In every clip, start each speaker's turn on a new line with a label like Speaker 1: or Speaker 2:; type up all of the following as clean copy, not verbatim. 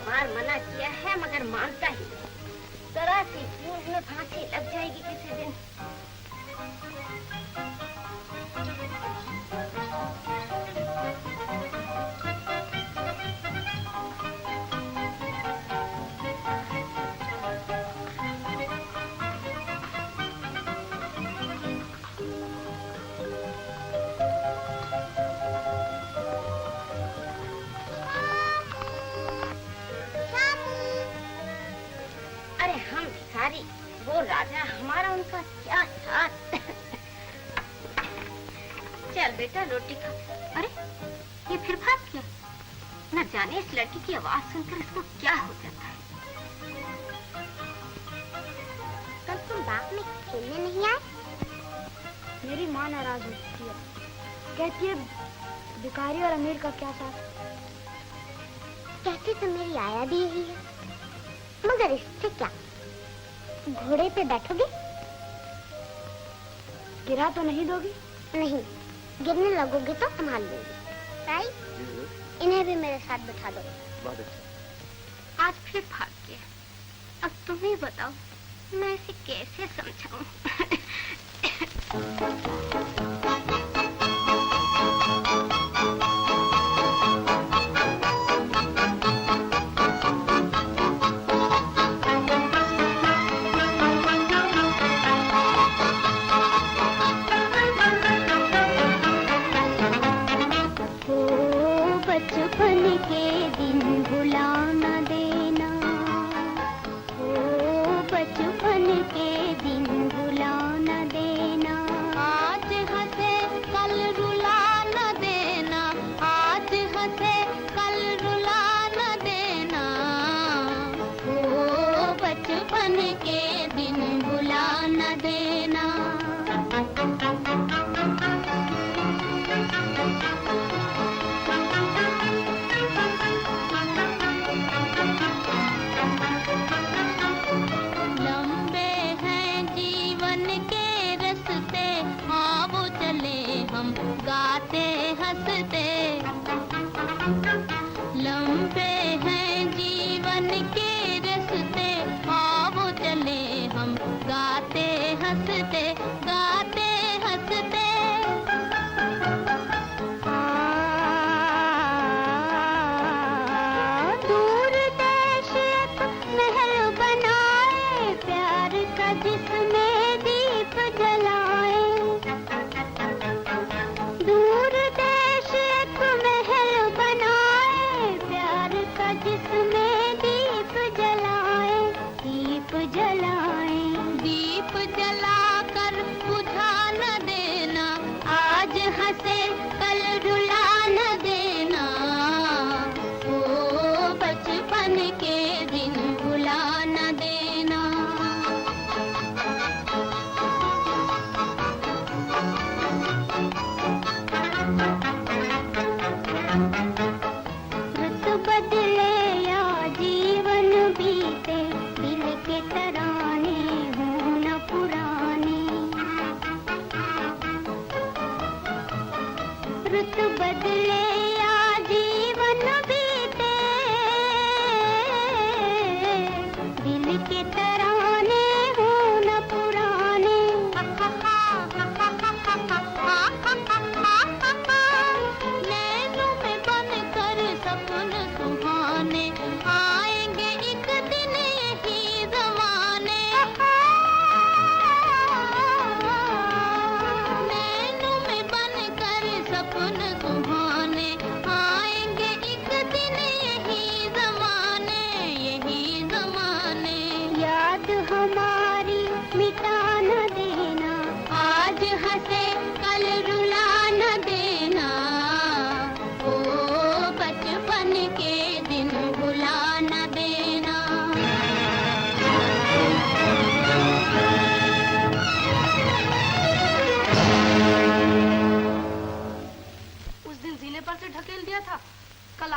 Speaker 1: बार मना किया है मगर मानता ही नहीं। जरा सी भूल में फांसी लग जाएगी किसी दिन। वो राजा हमारा उनका क्या साथ। चल बेटा रोटी खा। अरे ये फिर भाग गया। न जाने इस लड़की की आवाज सुनकर इसको क्या हो जाता है।
Speaker 2: कल तुम बाग में खेलने नहीं आए?
Speaker 3: मेरी माँ नाराज होती है, कहती है भिखारी और अमीर का क्या साथ।
Speaker 2: कहती तो मेरी आया भी यही है, मगर इससे क्या? घोड़े पे बैठोगे?
Speaker 3: गिरा तो नहीं दोगी?
Speaker 2: नहीं, गिरने लगोगे तो संभाल लूंगी। ताई, इन्हें भी मेरे साथ बिठा दो।
Speaker 4: बहुत अच्छा।
Speaker 1: आज फिर भाग गया। अब तुम ही बताओ मैं इसे कैसे समझाऊं।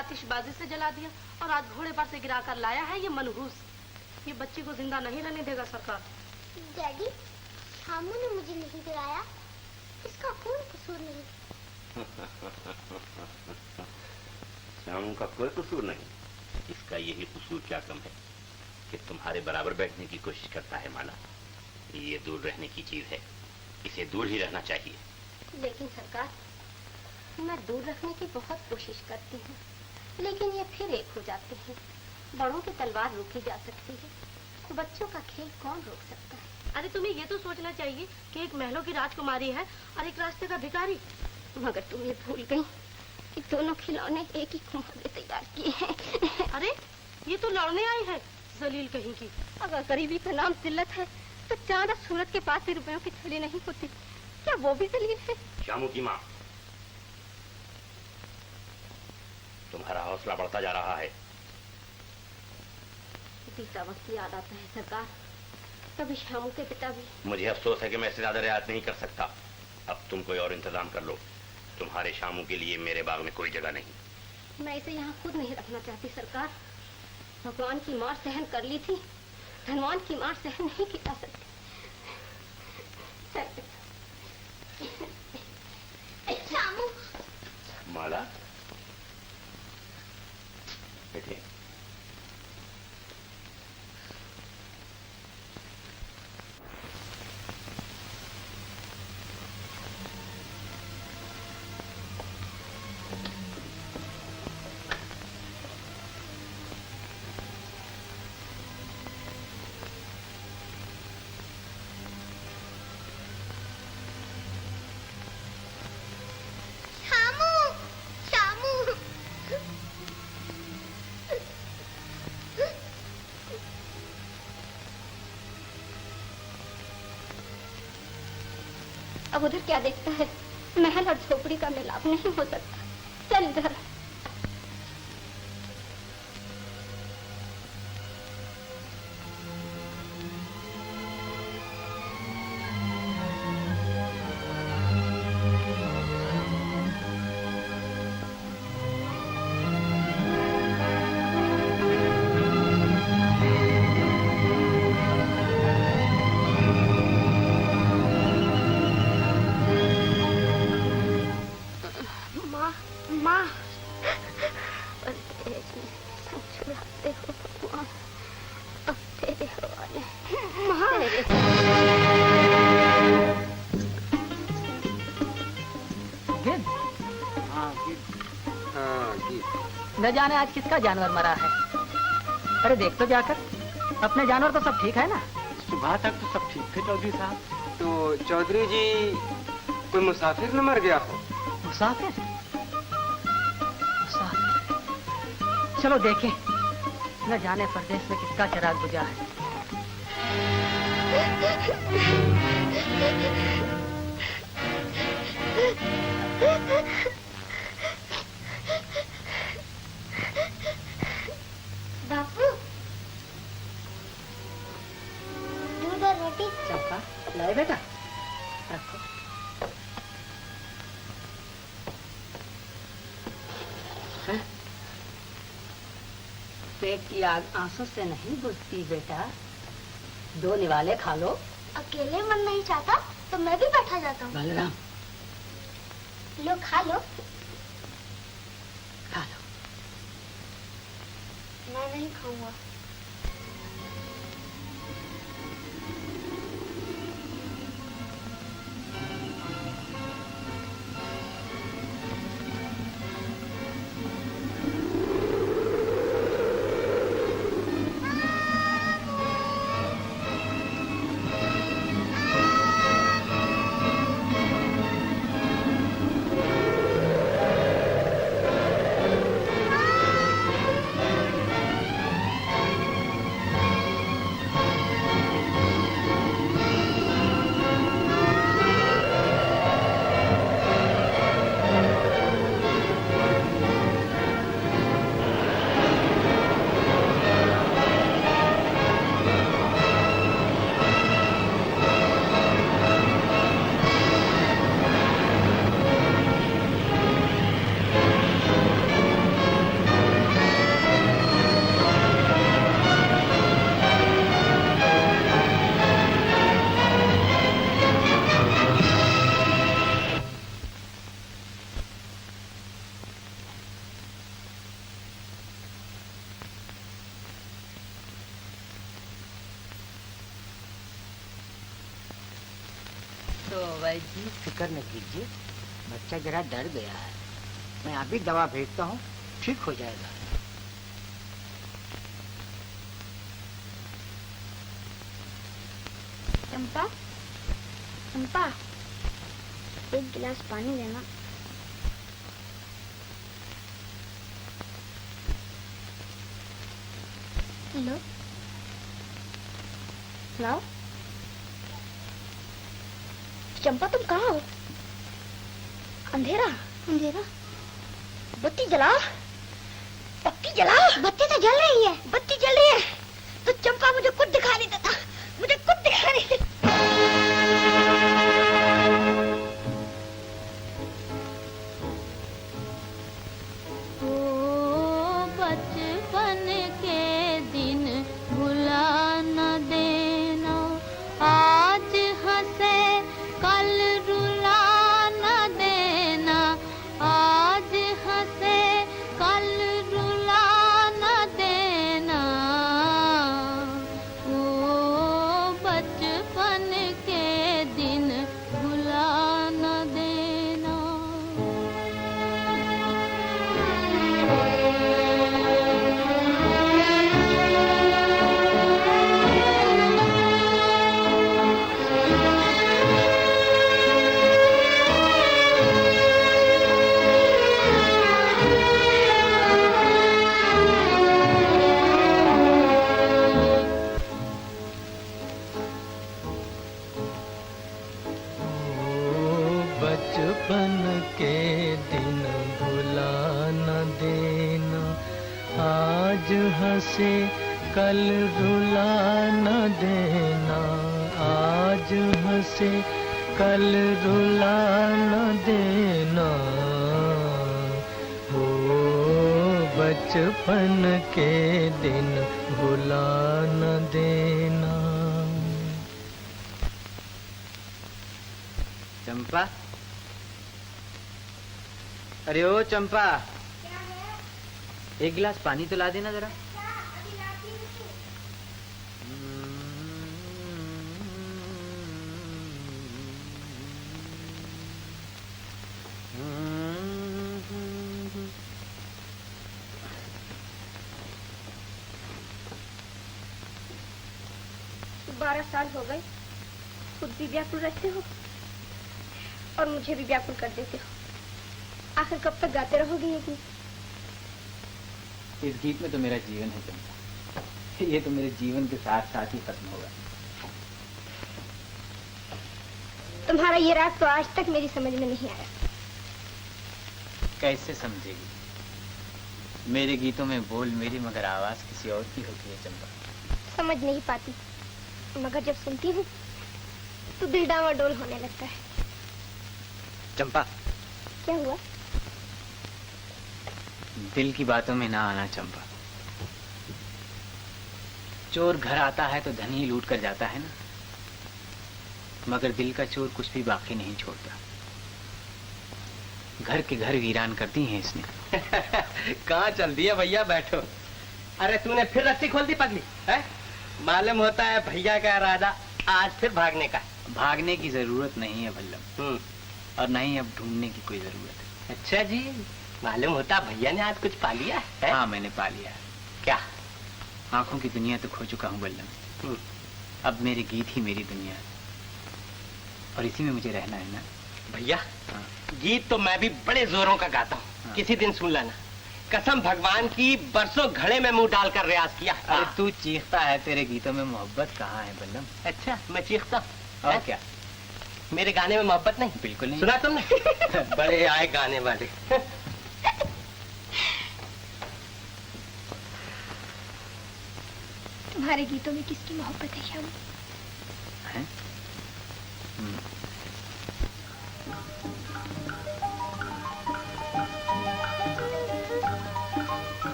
Speaker 5: आतिशबाजी से जला दिया और आज घोड़े पर से गिरा कर लाया है ये मनहूस। ये बच्ची को जिंदा नहीं रहने देगा सरकार।
Speaker 2: डैडी, शामू ने मुझे नहीं गिराया, इसका कोई कसूर नहीं।
Speaker 4: शामू का कोई कसूर नहीं, इसका
Speaker 6: इसका यही कसूर क्या कम है कि तुम्हारे बराबर बैठने की कोशिश करता है। माला, ये दूर रहने की चीज है, इसे दूर ही रहना चाहिए।
Speaker 1: लेकिन सरकार, मैं दूर रखने की बहुत कोशिश करती हूँ, लेकिन ये फिर एक हो जाते हैं। बड़ों की तलवार रोकी जा सकती है, बच्चों का खेल कौन रोक सकता है?
Speaker 5: अरे तुम्हें ये तो सोचना चाहिए कि एक महलों की राजकुमारी है और एक रास्ते का भिखारी।
Speaker 1: मगर तुम ये भूल गई कि दोनों खिलौने एक ही कुम्हार ने तैयार किए हैं।
Speaker 5: अरे ये तो लड़ने आई है, जलील कहीं की।
Speaker 1: अगर गरीबी का नाम जिल्लत है तो चांदा सूरत के पास भी रुपयों की थैली नहीं होती, क्या वो भी जलील है?
Speaker 6: शामू की माँ, तुम्हारा हौसला बढ़ता जा रहा है।
Speaker 1: बीता वक्त याद आता है सरकार, कभी शामू के पिता भी।
Speaker 6: मुझे अफसोस है कि मैं इससे ज्यादा रियायत नहीं कर सकता। अब तुम कोई और इंतजाम कर लो। तुम्हारे शामू के लिए मेरे बाग में कोई जगह नहीं।
Speaker 1: मैं इसे यहाँ खुद नहीं रखना चाहती सरकार। भगवान की मार सहन कर ली थी, धनवान की मार सहन नहीं की जा सकती।
Speaker 2: शामू,
Speaker 6: माला, बैठिए।
Speaker 2: शामू, शामू।
Speaker 1: अब उधर क्या देखता है? महल और झोपड़ी का मिलाप नहीं हो सकता। चल इधर।
Speaker 3: माँ,
Speaker 1: परदेश में छुड़ाते हो भगवान, अब तेरे हवाले।
Speaker 7: गिद्ध? न जाने आज किसका जानवर मरा है। अरे देख तो जाकर, अपने जानवर तो सब ठीक है ना?
Speaker 8: सुबह तक तो सब ठीक थे चौधरी साहब। तो चौधरी जी, कोई मुसाफिर न मर गया हो?
Speaker 7: मुसाफिर? चलो देखें, न जाने परदेश में किसका चिराग बुझा है।
Speaker 2: बापू, दूध और रोटी।
Speaker 7: चंपा, लाए बेटा, रखो। पेट की आग आंसू से नहीं बुझती बेटा, दो निवाले खा लो।
Speaker 2: अकेले मन नहीं चाहता तो मैं भी बैठा जाता हूँ।
Speaker 7: बलराम,
Speaker 2: लो खा लो।
Speaker 7: खा लो।
Speaker 2: मैं नहीं खाऊंगा।
Speaker 9: वैद्य जी फिक्र न कीजिए, बच्चा जरा डर गया है। मैं अभी दवा भेजता हूँ, ठीक हो जाएगा।
Speaker 3: चंपा, चंपा, एक गिलास पानी देना।
Speaker 2: लो,
Speaker 3: लाओ। चंपा तुम कहाँ हो? अंधेरा,
Speaker 2: अंधेरा।
Speaker 3: बत्ती जलाओ, बत्ती जलाओ।
Speaker 2: बत्ती तो जल रही है।
Speaker 3: बत्ती जल रही है तो चंपा मुझे कुछ दिखाई नहीं देता, मुझे कुछ दिखाई नहीं देता।
Speaker 10: बचपन के दिन भुला न देना, आज हंसे कल रुला न देना, आज हंसे कल रुला न देना। ओ बचपन के दिन भुला न देना।
Speaker 11: बचपन के दिन भुला न देना, आज हंसे कल रुला न देना, आज हंसे कल रुला न देना। हो बचपन के दिन भुला न देना।
Speaker 8: चंपा, अरे ओ चंपा, एक गिलास पानी तो ला देना जरा।
Speaker 3: बारह साल हो गए, खुद भी व्याकुल रहते हो और मुझे भी व्याकुल कर देते हो। आखिर कब तक गाते रहोगे ये गीत?
Speaker 8: इस गीत में तो मेरा जीवन है चंपा, ये तो मेरे जीवन के साथ साथ ही खत्म होगा।
Speaker 3: तुम्हारा ये राग तो आज तक मेरी समझ में नहीं आया।
Speaker 8: कैसे समझेगी? मेरे गीतों में बोल मेरी मगर आवाज किसी और की होती है चंपा।
Speaker 3: समझ नहीं पाती, मगर जब सुनती हूँ तो दिल डामाडोल होने लगता है।
Speaker 8: चंपा,
Speaker 3: क्या हुआ?
Speaker 8: दिल की बातों में ना आना चंपा। चोर घर आता है तो धन ही लूट कर जाता है ना, मगर दिल का चोर कुछ भी बाकी नहीं छोड़ता। घर के घर वीरान कर दी है इसने।
Speaker 12: कहाँ चल दिया भैया, बैठो। अरे तूने फिर रस्सी खोल दी पगली है? मालूम होता है भैया का इरादा आज फिर भागने का।
Speaker 8: भागने की जरूरत नहीं है बल्लम, और नहीं अब ढूंढने की कोई जरूरत है।
Speaker 12: अच्छा जी, मालूम होता भैया ने आज कुछ पा लिया है?
Speaker 8: हाँ मैंने पा लिया।
Speaker 12: क्या?
Speaker 8: आंखों की दुनिया तो खो चुका हूँ बल्लम, अब मेरे गीत ही मेरी दुनिया है और इसी में मुझे रहना है ना
Speaker 12: भैया। गीत तो मैं भी बड़े जोरों का गाता हूँ, किसी दिन सुन लेना। कसम भगवान की, बरसों घड़े में मुंह डालकर रियाज किया।
Speaker 8: अरे तू चीखता है, तेरे गीतों में मोहब्बत कहाँ है बल्लम?
Speaker 12: अच्छा मैं चीखता हूँ?
Speaker 8: और क्या?
Speaker 12: मेरे गाने में मोहब्बत नहीं?
Speaker 8: बिल्कुल नहीं।
Speaker 12: सुना तुमने? बड़े आए गाने वाले।
Speaker 3: तुम्हारे गीतों में किसकी मोहब्बत है श्याम?
Speaker 8: है?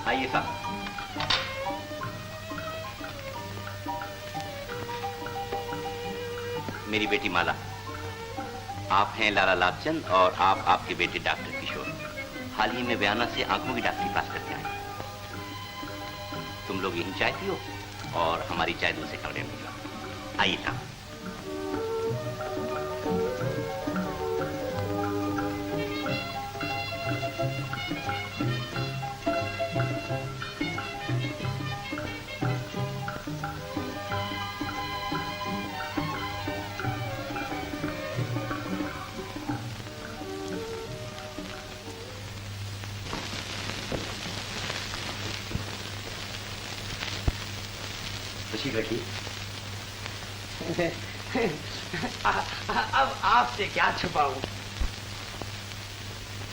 Speaker 6: आइए साहब। मेरी बेटी माला, आप हैं लाला लाभचंद और आप आपके बेटे डॉक्टर किशोर। हाल ही में बयाना से आंखों की डॉक्टरी पास करके आए। तुम लोग यहीं चाय पियो और हमारी चाय दूसरे कमरे में जाओ। आइए साहब।
Speaker 12: रखिए। अब आपसे क्या छुपाऊं?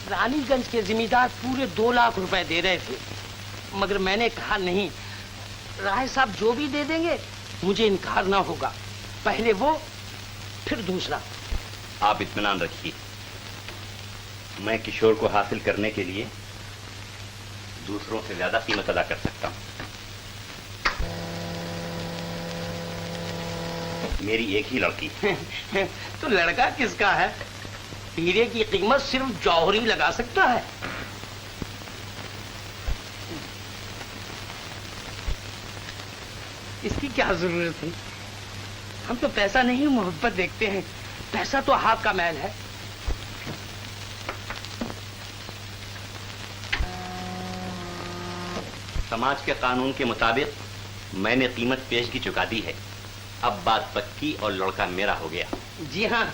Speaker 12: रानीगंज के जिम्मेदार पूरे 2 लाख रुपए दे रहे थे, मगर मैंने कहा नहीं, राय साहब जो भी दे देंगे मुझे इनकार ना होगा। पहले वो फिर दूसरा।
Speaker 6: आप इत्मीनान रखिए, मैं किशोर को हासिल करने के लिए दूसरों से ज्यादा कीमत अदा कर सकता हूं। मेरी एक ही लड़की।
Speaker 12: तो लड़का किसका है? हीरे की कीमत सिर्फ जौहरी लगा सकता है। इसकी क्या जरूरत थी? हम तो पैसा नहीं मोहब्बत देखते हैं। पैसा तो हाथ का मैल है।
Speaker 6: समाज के कानून के मुताबिक मैंने कीमत पेशगी चुका दी है। अब बात पक्की और लड़का मेरा हो गया।
Speaker 12: जी हाँ,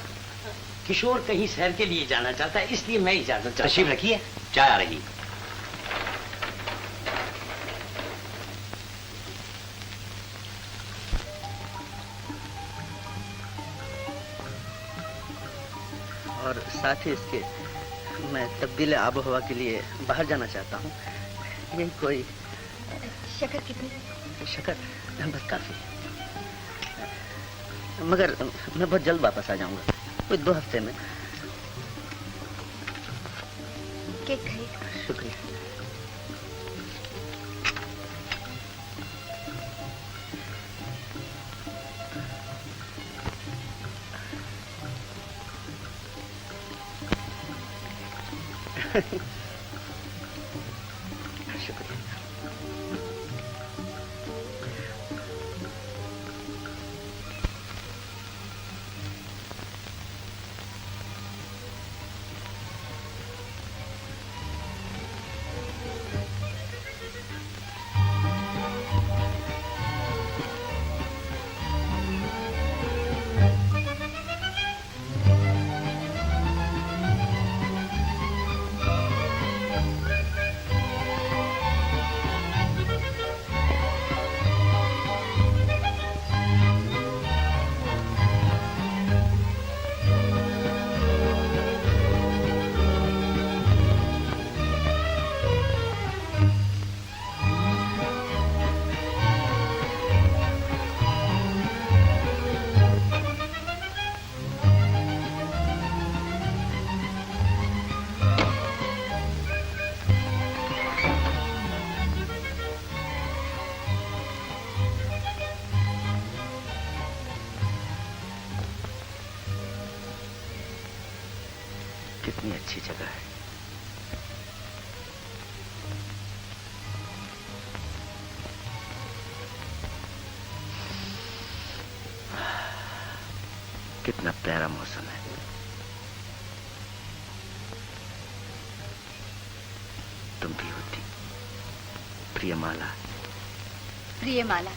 Speaker 12: किशोर कहीं सैर के लिए जाना चाहता है, इसलिए मैं इजाजत चाहता हूं।
Speaker 6: तशरीफ रखिए, चाय आ रही।
Speaker 13: और साथ ही इसके मैं तब्दील आबो हवा के लिए बाहर जाना चाहता हूँ। यही कोई
Speaker 3: शक्कर कितनी?
Speaker 13: शक्कर बस काफी, मगर मैं बहुत जल्द वापस आ जाऊंगा, कोई 2 हफ्ते में।
Speaker 3: केक खाइए।
Speaker 13: शुक्रिया। शुक्रिया। कितनी अच्छी जगह है। कितना प्यारा मौसम है। तुम भी होती प्रियमाला।
Speaker 3: प्रियमाला,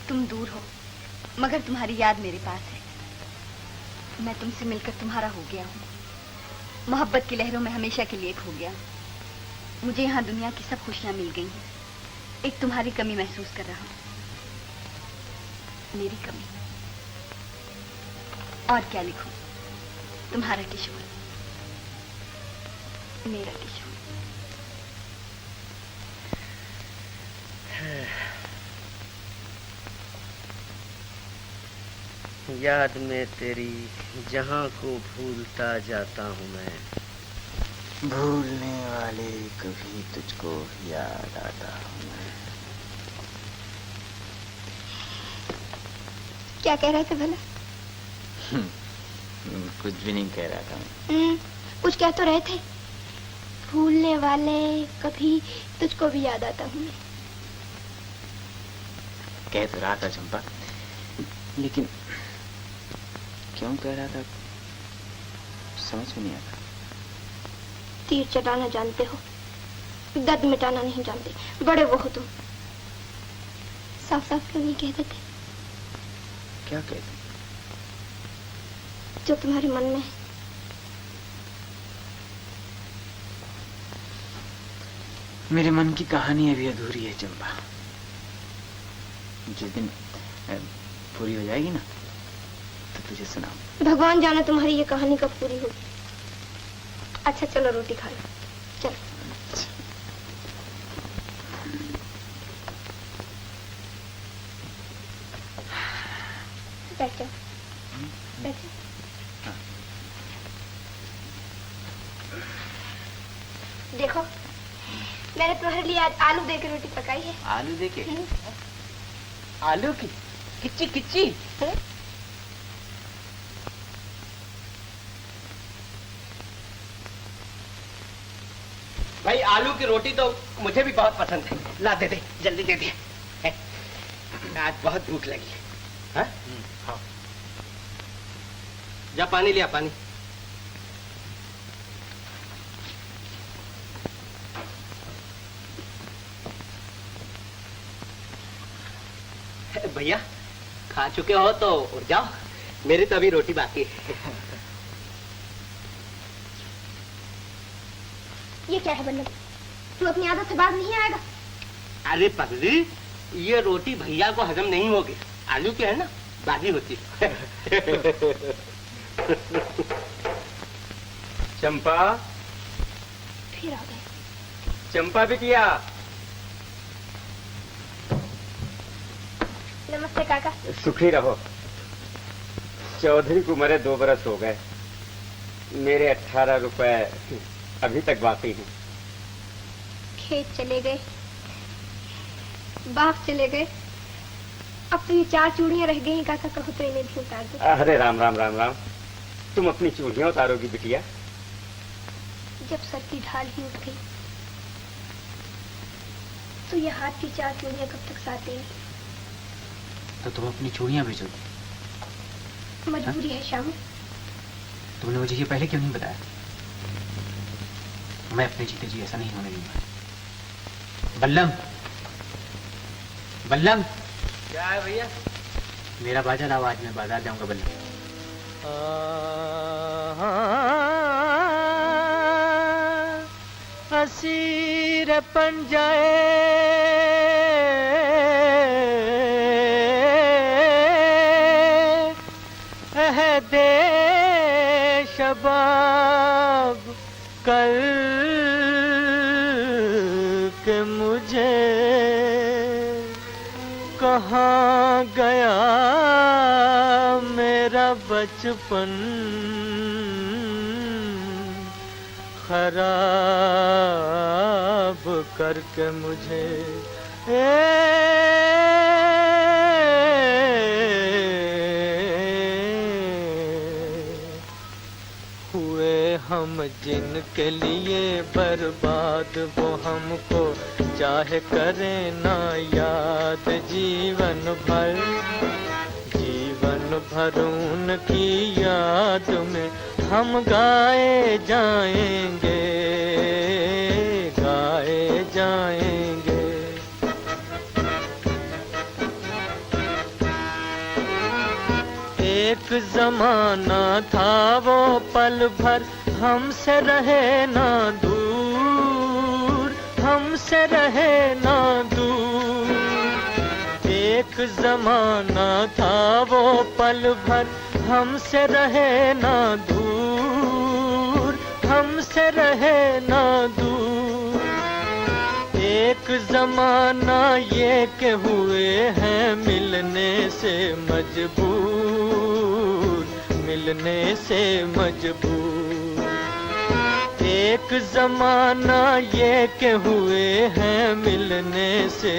Speaker 3: तुम दूर हो मगर तुम्हारी याद मेरे पास है। मैं तुमसे मिलकर तुम्हारा हो गया हूँ। मोहब्बत की लहरों में हमेशा के लिए खो गया। मुझे यहाँ दुनिया की सब खुशियाँ मिल गई हैं। एक तुम्हारी कमी महसूस कर रहा हूँ। मेरी कमी और क्या लिखूं? तुम्हारा किशोर, मेरा किशोर।
Speaker 13: याद में तेरी जहां को भूलता जाता हूँ मैं, भूलने वाले कभी तुझको याद आता हूँ मैं।
Speaker 3: क्या कह रहे थे भला?
Speaker 8: कुछ भी नहीं कह रहा था।
Speaker 3: कुछ कह तो रहे थे। भूलने वाले कभी तुझको भी याद आता हूँ मैं।
Speaker 8: कह तो रहा था चंपा, लेकिन क्यों कह रहा था समझ में नहीं आता।
Speaker 1: तीर चलाना जानते हो, दर्द मिटाना नहीं जानते, बड़े वो हो तुम। साफ साफ क्यों नहीं कह देते
Speaker 8: क्या कहते?
Speaker 1: जो तुम्हारे मन में है।
Speaker 8: मेरे मन की कहानी अभी अधूरी है चंपा। जिस दिन पूरी हो जाएगी ना तो तुझे सुनाऊं।
Speaker 1: भगवान जाने तुम्हारी ये कहानी कब पूरी होगी। अच्छा चलो रोटी खा लो, चलो। बैठो बैठो। देखो मैंने तुम्हारे लिए आज आलू दे के रोटी पकाई है।
Speaker 8: आलू दे के?
Speaker 12: आलू की किच्ची किच्ची। भाई आलू की रोटी तो मुझे भी बहुत पसंद है। ला दे दे, जल्दी दे दे। आज बहुत भूख लगी है। हाँ? हाँ। जा पानी लिया, पानी। भैया खा चुके हो तो उठ जाओ, मेरी तो अभी रोटी बाकी है।
Speaker 1: ये क्या है बल्लभ, तू अपनी आदत से बाहर नहीं आएगा?
Speaker 12: अरे पगली, ये रोटी भैया को हजम नहीं होगी। आलू के है ना, बाजी होती है।
Speaker 14: चंपा,
Speaker 1: फिर आ गए।
Speaker 14: चंपा बिटिया।
Speaker 1: नमस्ते काका।
Speaker 14: सुखी रहो। चौधरी को मरे 2 बरस हो गए, मेरे 18 रुपए अभी तक बाकी हैं।
Speaker 1: खेत चले गए, बाग चले गए, अब तो ये 4 चूड़ियां रह गई हैं काका, कहो तो इन्हें भी उतार दो।
Speaker 14: अरे राम राम राम राम, तुम अपनी चूड़ियां उतारोगी बिटिया?
Speaker 1: जब सर की ढाल ही उठ गई तो ये हाथ की 4 चूड़ियां कब तक साथ देंगी?
Speaker 8: तो तुम अपनी चूड़ियां बेचोगी?
Speaker 1: मजबूरी है श्याम।
Speaker 8: तुमने मुझे ये पहले क्यों नहीं बताया? मैं अपने जीते जी ऐसा नहीं होने दूंगा। बल्लम, बल्लम।
Speaker 12: क्या है भैया?
Speaker 8: मेरा बाजा लाओ, आज मैं बाजार जाऊंगा बल्लम।
Speaker 11: असीर पंजाए दे शबाब कल के मुझे कहाँ गया मेरा बचपन, खराब करके मुझे हुए हम जिनके लिए बर्बाद, वो हमको चाहे करे ना याद जीवन भर, जीवन भर उनकी याद में हम गाए जाएंगे, गाए जाएंगे। एक जमाना था वो पल भर हमसे रहे ना दूर, हमसे रहे ना दूर। एक जमाना था वो पल भर हमसे रहे ना दूर, हमसे रहे ना दूर। एक जमाना ये के हुए हैं मिलने से मजबूर, मिलने से मजबूर। एक जमाना ये के हुए हैं मिलने से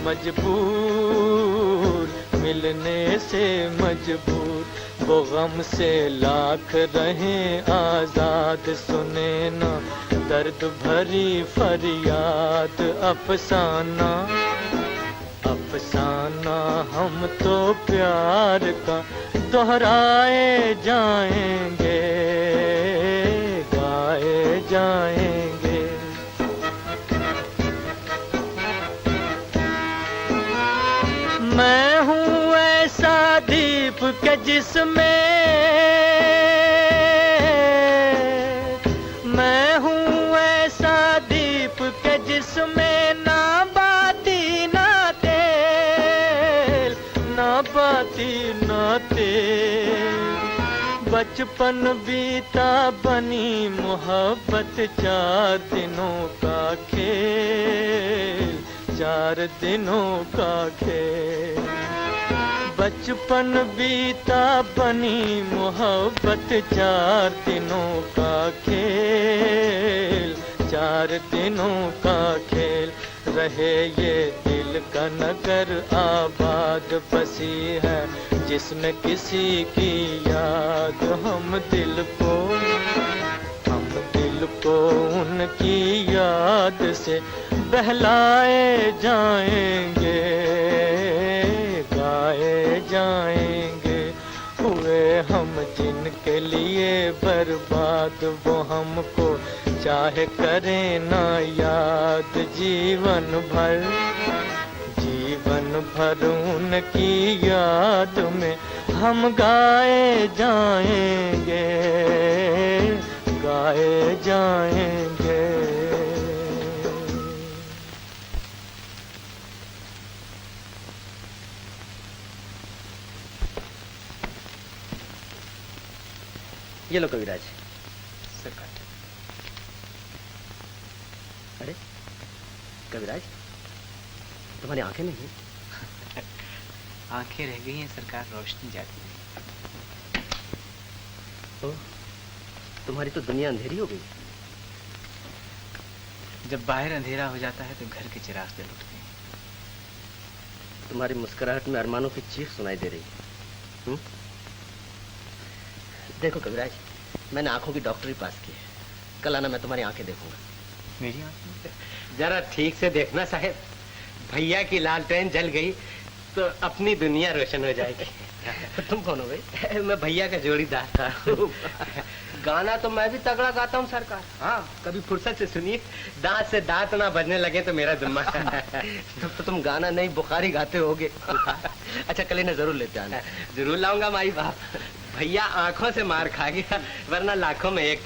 Speaker 11: मजबूर, मिलने से मजबूर। वो गम से लाख रहें आजाद, सुने ना दर्द भरी फरियाद, अफसाना अफसाना हम तो प्यार का दोहराए जाएंगे, गाए जाएंगे। मैं हूँ ऐसा दीप के जिसमें, मैं हूँ ऐसा दीप के जिसमें ना बाती ना तेल, ना बाती ना तेल। बचपन बीता बनी मोहब्बत 4 दिनों का खेल, 4 दिनों का खेल। बचपन बीता बनी मोहब्बत 4 दिनों का खेल, 4 दिनों का खेल। रहे ये दिल का नगर आबाद बसी है जिसमें किसी की याद, हम दिल को उनकी याद से बहलाए जाएंगे, गाए जाएंगे। हुए हम जिनके लिए बर्बाद, वो हमको चाहे करें ना याद जीवन भर, जीवन भर उनकी याद में हम गाए जाएंगे, गाए जाएंगे।
Speaker 13: ये लो कविराज।
Speaker 8: सरकार।
Speaker 13: अरे कविराज, तुम्हारी आंखें नहीं हैं?
Speaker 8: आंखें रह गई हैं सरकार, रोशनी जाती है।
Speaker 13: ओ, तुम्हारी तो दुनिया अंधेरी हो गई।
Speaker 8: जब बाहर अंधेरा हो जाता है तो घर के चिराग जल उठते हैं।
Speaker 13: तुम्हारी मुस्कुराहट में अरमानों की चीख सुनाई दे रही है। देखो कविराज, मैंने आंखों की डॉक्टरी पास की है। कल आना, मैं तुम्हारी आंखें देखूंगा।
Speaker 8: मेरी आंखें?
Speaker 14: जरा ठीक से देखना साहब, भैया की लालटेन जल गई तो अपनी दुनिया रोशन हो जाएगी।
Speaker 13: तुम कौन हो भाई?
Speaker 14: मैं भैया का जोड़ीदार था। गाना तो मैं भी तगड़ा गाता हूँ सरकार। हाँ, कभी फुर्सत से सुनिए, दांत से दांत ना बजने लगे तो मेरा जुम्मा।
Speaker 13: तब तो तुम गाना नहीं बुखारी गाते होगे। अच्छा कल इन्हें जरूर लेते आना।
Speaker 14: जरूर लाऊंगा माई बाप। भैया आंखों से मार खा गया, वरना लाखों में एक।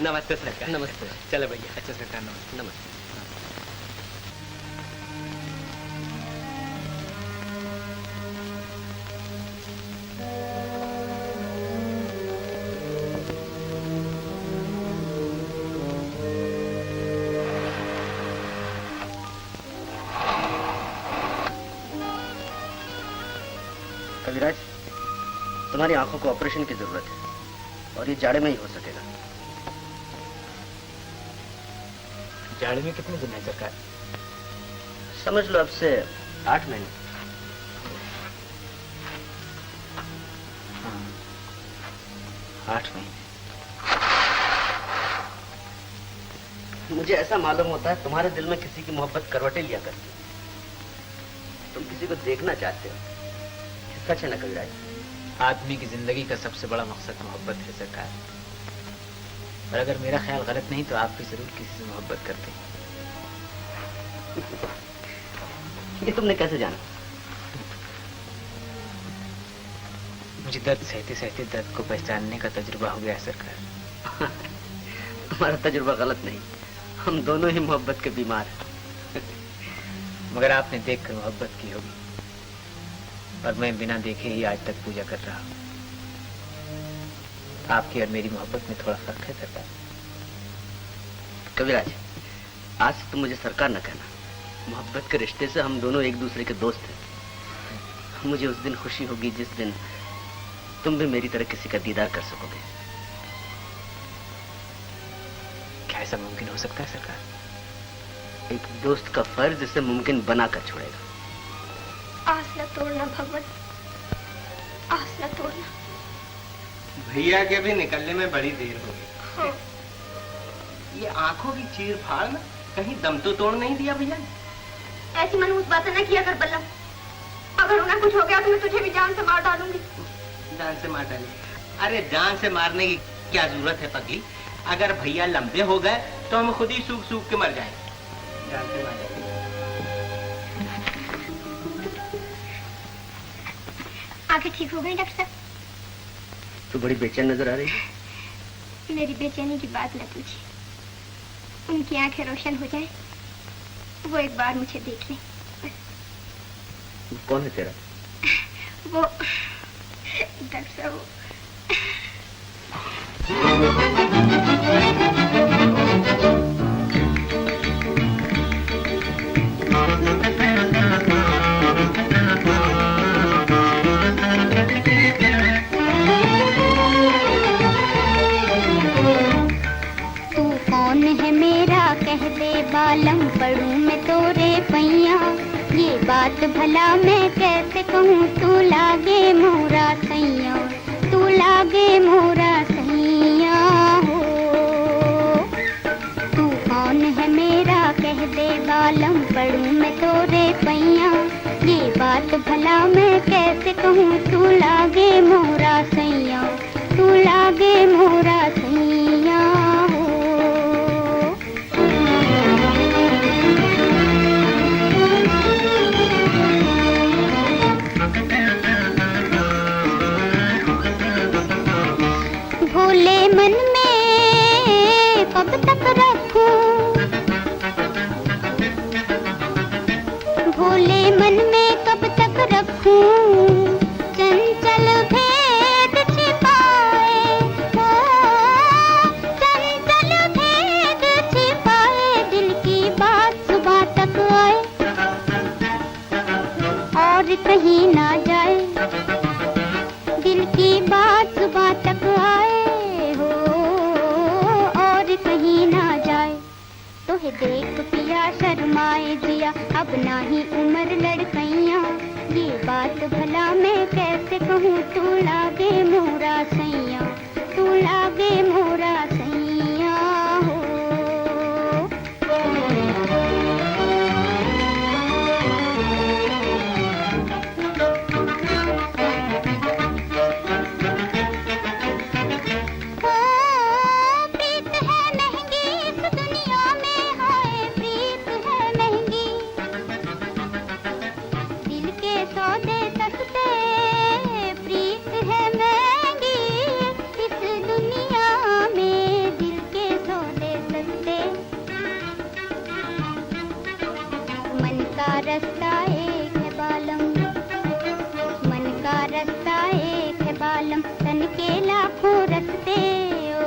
Speaker 14: नमस्ते सरकार।
Speaker 13: नमस्ते।
Speaker 14: चलो भैया।
Speaker 8: अच्छा सरकार, नमस्ते।
Speaker 13: नमस्ते। कविराज, तुम्हारी आंखों को ऑपरेशन की जरूरत है और ये जाड़े में ही हो सकेगा।
Speaker 8: जाड़े में कितने दिन है सरकार?
Speaker 13: समझ लो अब से 8 महीने।
Speaker 8: हाँ, 8 महीने।
Speaker 13: मुझे ऐसा मालूम होता है तुम्हारे दिल में किसी की मोहब्बत करवटें लिया करती। तुम किसी को देखना चाहते हो, सच है ना कविराज?
Speaker 8: आदमी की जिंदगी का सबसे बड़ा मकसद मोहब्बत है सरकार। और अगर मेरा ख्याल गलत नहीं तो आप भी जरूर किसी से मोहब्बत करते हैं।
Speaker 13: ये तुमने कैसे जाना?
Speaker 8: मुझे दर्द सहते सहते दर्द को पहचानने का तजुर्बा हो गया है सरकार।
Speaker 13: तुम्हारा तजुर्बा गलत नहीं, हम दोनों ही मोहब्बत के बीमार हैं।
Speaker 8: मगर आपने देखकर मोहब्बत की होगी और मैं बिना देखे ही आज तक पूजा कर रहा हूँ। आपकी और मेरी मोहब्बत में थोड़ा फर्क है सरकार।
Speaker 13: कविराज, आज से तुम मुझे सरकार न कहना। मोहब्बत के रिश्ते से हम दोनों एक दूसरे के दोस्त हैं। मुझे उस दिन खुशी होगी जिस दिन तुम भी मेरी तरह किसी का दीदार कर सकोगे।
Speaker 8: क्या ऐसा मुमकिन हो सकता है सरकार?
Speaker 13: एक दोस्त का फर्ज इसे मुमकिन बनाकर छोड़ेगा।
Speaker 2: आस न तोड़ना भगवान, आस न तोड़ना।
Speaker 14: भैया के भी निकलने में बड़ी देर हो गई।
Speaker 2: हाँ।
Speaker 14: ये आंखों की चीर फाड़ में कहीं दम तो तोड़ नहीं दिया भैया ने?
Speaker 3: ऐसी मनहूस बातें न किया कर बल्लम। अगर उन्हें कुछ हो गया तो मैं तुझे भी जान से मार डालूंगी।
Speaker 14: जान से मार डाली? अरे जान से मारने की क्या जरूरत है पगली? अगर भैया लंबे हो गए तो हम खुद ही सूख सूख के मर जाएंगे। जान से मार डाली।
Speaker 2: आंखें ठीक हो गई डॉक्टर साहब?
Speaker 13: तो बड़ी बेचैन नजर आ रही है।
Speaker 2: मेरी बेचैनी की बात न पूछिए। उनकी आंखें रोशन हो जाए, वो एक बार मुझे देख लें।
Speaker 13: कौन है तेरा?
Speaker 2: वो डॉक्टर साहब
Speaker 15: बालम पढ़ूं मैं तोरे पैया, ये बात भला मैं कैसे कहूँ, तू लागे मोरा सैया, तू लागे मोरा सैया हो। तू कौन है मेरा कह दे बालम पढ़ूं मैं तोरे पैया, ये बात भला मैं कैसे कहूँ, तू लागे मोरा सैया, तू लागे मोरा सैया हो। भोले मन में कब तक रखूं, भोले मन में कब तक रखूं, चंचल भेद छिपाए हो, चंचल भेद छिपाए, दिल की बात सुबह तक आए और कहीं ना जाए, दिल की बात सुबह तक आए हो और कहीं ना जाए। तोहे देख पिया शर्माए जिया, अब ना ही उम्र लड़कैया, ये बात भला मैं कैसे कहूँ, तू लागे मोरा सैया, तू लागे मोरा सैया हो। रास्ता एक है बालम, मन का रास्ता एक है बालम, तन के लाखों रास्ते ओ,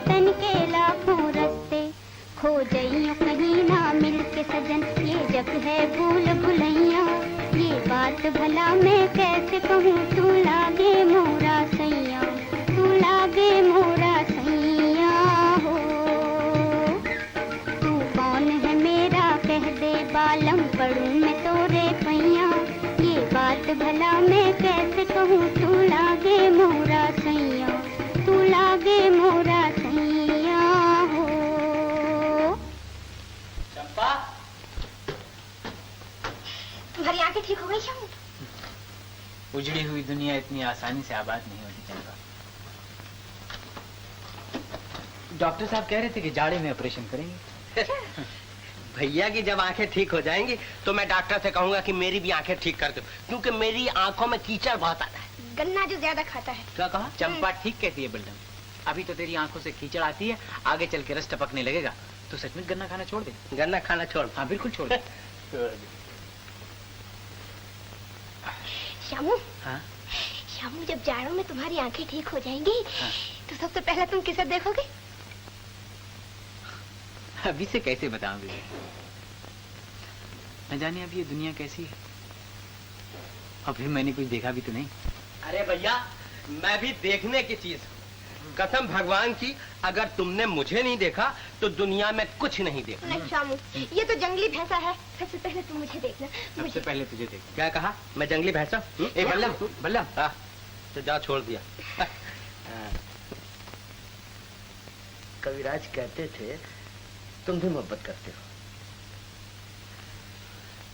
Speaker 15: तन के लाखों रास्ते, खो जाइयो कहीं ना मिल के सजन, ये जग है भूल भुलैया, ये बात भला मैं कैसे कहूँ, तू लागे मोरा सैया, तू लागे मोरा सैया हो। तू कौन है मेरा कह दे बालम पढ़ूं मैं तोरे पैया, ये बात भला मैं कैसे कहूँ, तू लागे मोरा सैया, तू लागे मोरा सैया हो।
Speaker 14: चंपा,
Speaker 2: तुम्हारी आंखें ठीक हो गई श्यामू?
Speaker 8: उजड़ी हुई दुनिया इतनी आसानी से आबाद नहीं होती चंपा। डॉक्टर साहब कह रहे थे कि जाड़े में ऑपरेशन करेंगे।
Speaker 14: भैया की जब आंखें ठीक हो जाएंगी तो मैं डॉक्टर से कहूंगा कि मेरी भी आंखें ठीक कर दो, क्योंकि मेरी आंखों में कीचड़ बहुत आता है।
Speaker 2: गन्ना जो ज्यादा खाता है।
Speaker 14: क्या कहा?
Speaker 8: चंपा ठीक कहती है बलडम, अभी तो तेरी आंखों से कीचड़ आती है, आगे चल के रस टपकने लगेगा, तो सच में गन्ना खाना छोड़ दे।
Speaker 14: गन्ना खाना छोड़?
Speaker 8: हाँ बिल्कुल छोड़ दे।
Speaker 2: श्यामू,
Speaker 8: हाँ?
Speaker 2: श्यामू जब जाड़ों में तुम्हारी आंखें ठीक हो जाएंगी,
Speaker 8: हाँ?
Speaker 2: तो सबसे पहले तुम किसे देखोगे?
Speaker 8: अभी से कैसे बताऊंगी, न जाने अब ये दुनिया कैसी है, और फिर मैंने कुछ देखा भी तो नहीं।
Speaker 14: अरे भैया, मैं भी देखने की चीज हूँ, कसम भगवान की, अगर तुमने मुझे नहीं देखा तो दुनिया में कुछ नहीं देखा।
Speaker 2: नहीं श्यामू, ये तो जंगली भैंसा है, सबसे पहले तुम मुझे देखना।
Speaker 8: सबसे पहले तुझे देख।
Speaker 14: क्या कहा? मैं जंगली भैंसा?
Speaker 8: बल्लम, बल्लम,
Speaker 14: हाँ तो जा, छोड़ दिया।
Speaker 13: कविराज कहते थे तुम भी मोहब्बत करते हो,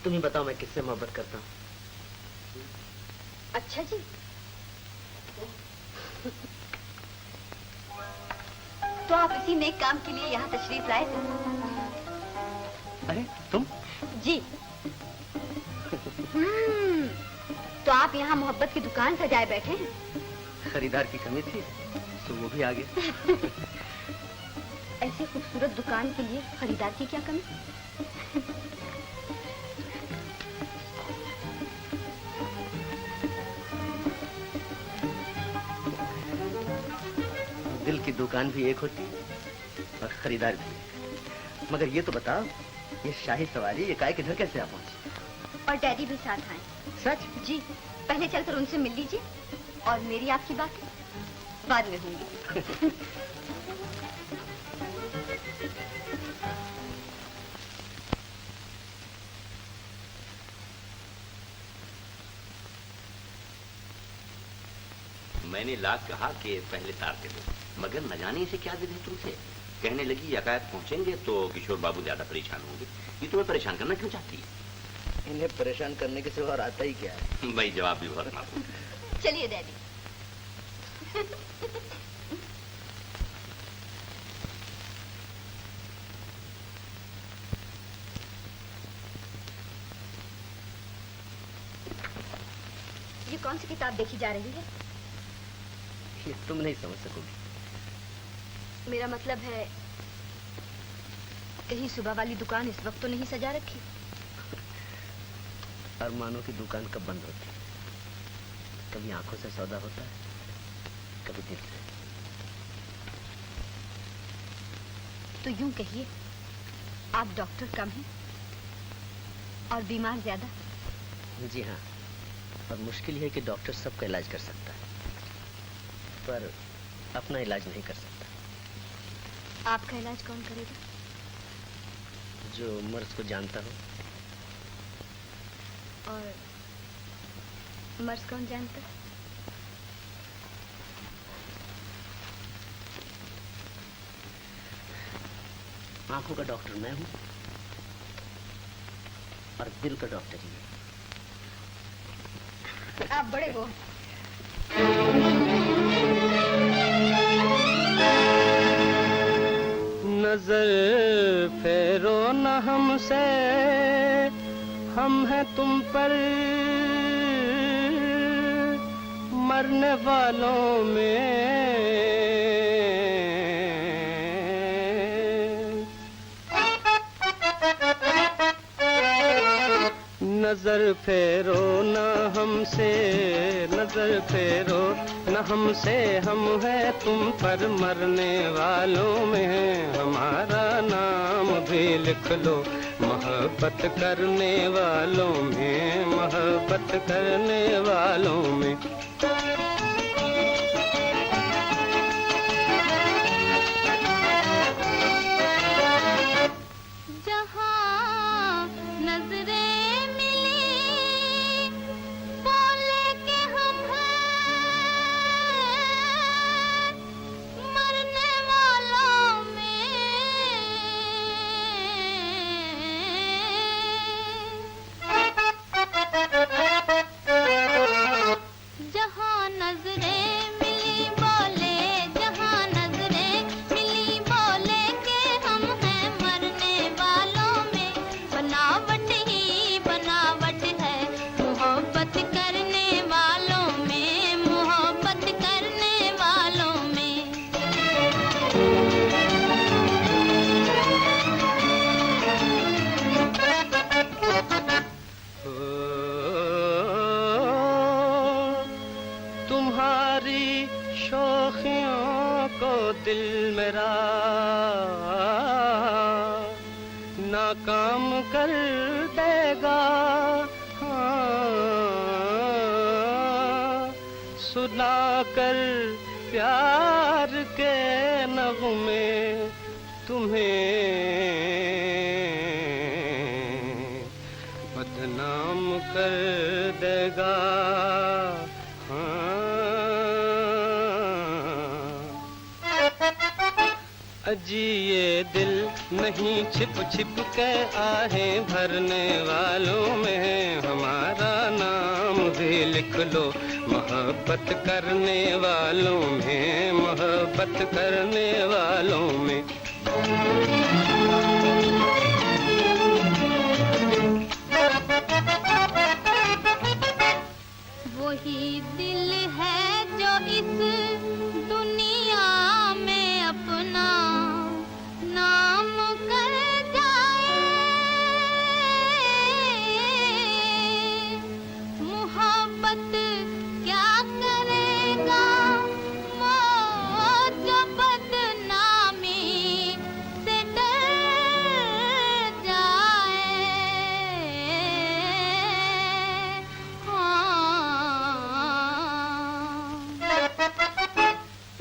Speaker 13: तुम ही बताओ मैं किससे मोहब्बत करता हूँ।
Speaker 3: अच्छा जी, तो आप इसी नेक काम के लिए यहाँ तशरीफ लाए थे?
Speaker 13: अरे तुम?
Speaker 3: जी। तो आप यहाँ मोहब्बत की दुकान सजाए बैठे हैं?
Speaker 13: खरीदार की कमी थी तो वो भी आ गए।
Speaker 3: ऐसे खूबसूरत दुकान के लिए खरीदार की क्या कमी?
Speaker 13: दिल की दुकान भी एक होती है और खरीदार भी। मगर ये तो बताओ, ये शाही सवारी ये काय किधर कैसे आ पहुंची?
Speaker 3: और डैडी भी साथ आए।
Speaker 13: सच?
Speaker 3: जी, पहले चलकर उनसे मिल लीजिए और मेरी आपकी बात बाद में होंगी।
Speaker 6: मैंने लाख कहा कि पहले तार दे दो, मगर न जाने इसे क्या जिद है तुमसे। कहने लगी यकायत पहुंचेंगे तो किशोर बाबू ज्यादा परेशान होंगे। ये तुम्हें परेशान करना क्यों चाहती है?
Speaker 13: इन्हें परेशान करने के सिवा और आता ही क्या है?
Speaker 6: भाई जवाब भी बहुत मालूम।
Speaker 3: चलिए डैडी। ये कौन सी किताब देखी जा रही है?
Speaker 13: ये तुम नहीं समझ सकोगी।
Speaker 3: मेरा मतलब है, कहीं सुबह वाली दुकान इस वक्त तो नहीं सजा रखी?
Speaker 13: अरमानों की दुकान कब बंद होती है? कभी आंखों से सौदा होता है, कभी दिल से।
Speaker 3: तो यूं कहिए, आप डॉक्टर कम हैं और बीमार ज्यादा?
Speaker 13: जी हाँ, और मुश्किल है कि डॉक्टर सबका इलाज कर सकता है पर अपना इलाज नहीं कर सकता।
Speaker 3: आपका इलाज कौन करेगा?
Speaker 13: जो मर्ज को जानता हो।
Speaker 3: और मर्ज कौन जानता है?
Speaker 13: आंखों का डॉक्टर मैं हूं और दिल का डॉक्टर ही है।
Speaker 3: आप बड़े हो।
Speaker 11: नजर फेरो न हमसे, हम हैं तुम पर मरने वालों में। नजर फेरो न हमसे, नजर फेरो न हमसे, हम हैं तुम पर मरने वालों में। हमारा नाम भी लिख लो मोहब्बत करने वालों में, मोहब्बत करने वालों में। नाकाम कर देगा। हाँ, सुना कर प्यार के नगमे तुम्हें बदनाम कर देगा। अजी ये दिल नहीं छिप छिप के आहें भरने वालों में हमारा नाम भी लिख लो, मोहब्बत करने वालों में, मोहब्बत करने वालों में।
Speaker 10: वही दिल है जो इस दुनिया में अपना नाम कर जाए, मोहब्बत क्या करेगा मौत बदनामी से डर जाए।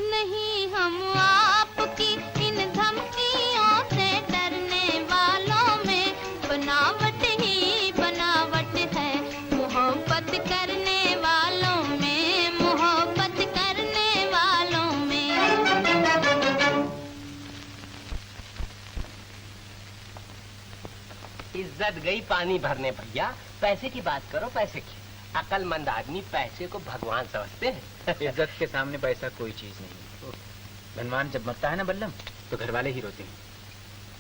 Speaker 10: नहीं हम आपकी इन धमकियों से डरने वालों में, बनावट ही बनावट है मोहब्बत करने वालों में, मोहब्बत करने वालों में।
Speaker 14: इज्जत गई पानी भरने भैया, पैसे की बात करो पैसे की। अकलमंद आदमी पैसे को भगवान समझते हैं।
Speaker 8: इज्जत के सामने पैसा कोई चीज नहीं। धनवान जब मरता है ना बल्लम, तो घर वाले ही रोते हैं,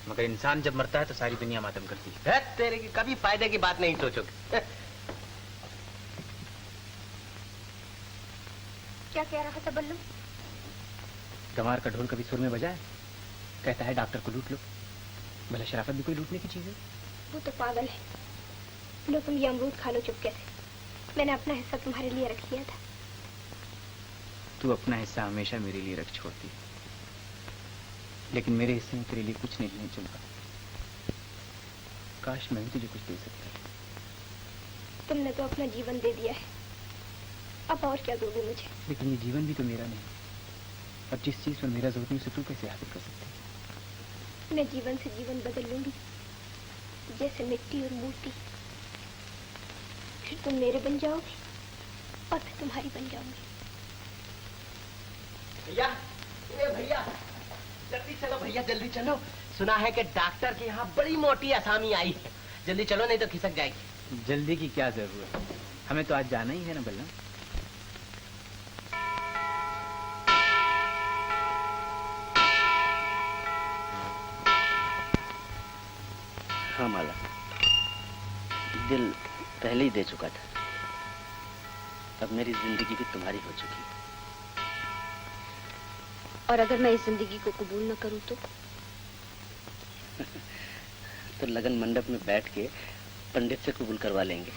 Speaker 8: मगर इंसान जब मरता है तो सारी दुनिया मातम करती है।
Speaker 14: तेरे की कभी फायदे की बात नहीं सोचोगे।
Speaker 2: क्या कह रहा था बल्लम?
Speaker 8: गंवार का ढोल कभी सुर में बजा है? कहता है डॉक्टर को लूट लो। भला शराफत भी कोई लूटने की चीज है?
Speaker 2: वो तो पागल है। लो तुम ये अमरूद खा लो चुपके से, मैंने अपना हिस्सा तुम्हारे लिए रख लिया था।
Speaker 8: तू अपना हिस्सा हमेशा मेरे लिए रख छोड़ती, लेकिन मेरे हिस्से में तेरे लिए कुछ नहीं चलता। काश मैं भी तुझे कुछ दे सकता।
Speaker 2: तुमने तो अपना जीवन दे दिया है, अब और क्या दोगे मुझे?
Speaker 8: लेकिन ये जीवन भी तो मेरा नहीं। अब जिस चीज पर मेरा जोर नहीं, उसे तू कैसे हासिल कर सकती?
Speaker 2: मैं जीवन से जीवन बदल लूंगी, जैसे मिट्टी और मूर्ति। फिर तुम मेरे बन जाओगे और फिर तुम्हारी बन जाऊंगी।
Speaker 14: भैया, ए भैया, जल्दी चलो भैया, जल्दी चलो। सुना है कि डॉक्टर के यहाँ बड़ी मोटी असामी आई है, जल्दी चलो नहीं तो खिसक जाएगी।
Speaker 8: जल्दी की क्या जरूरत है, हमें तो आज जाना ही है ना बल्लम।
Speaker 13: हाँ माला, दिल पहले ही दे चुका था। अब मेरी जिंदगी भी तुम्हारी हो चुकी है।
Speaker 3: और अगर मैं इस जिंदगी को कबूल न करूं
Speaker 13: तो लगन मंडप में बैठ के पंडित से कबूल करवा लेंगे।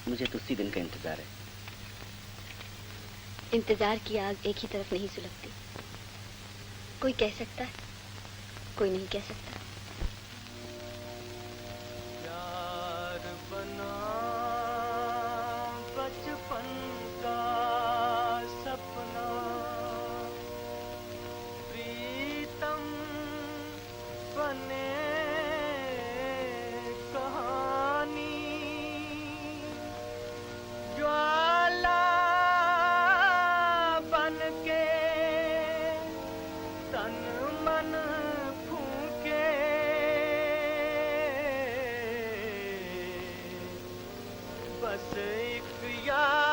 Speaker 13: मुझे तो उसी दिन का इंतजार है।
Speaker 3: इंतजार की आग एक ही तरफ नहीं सुलगती। कोई कह सकता है, कोई नहीं कह सकता।
Speaker 11: बचपन का सपना, प्रीतम बने कहानी, ज्वाला बन के तन मन फूके, बस एक याद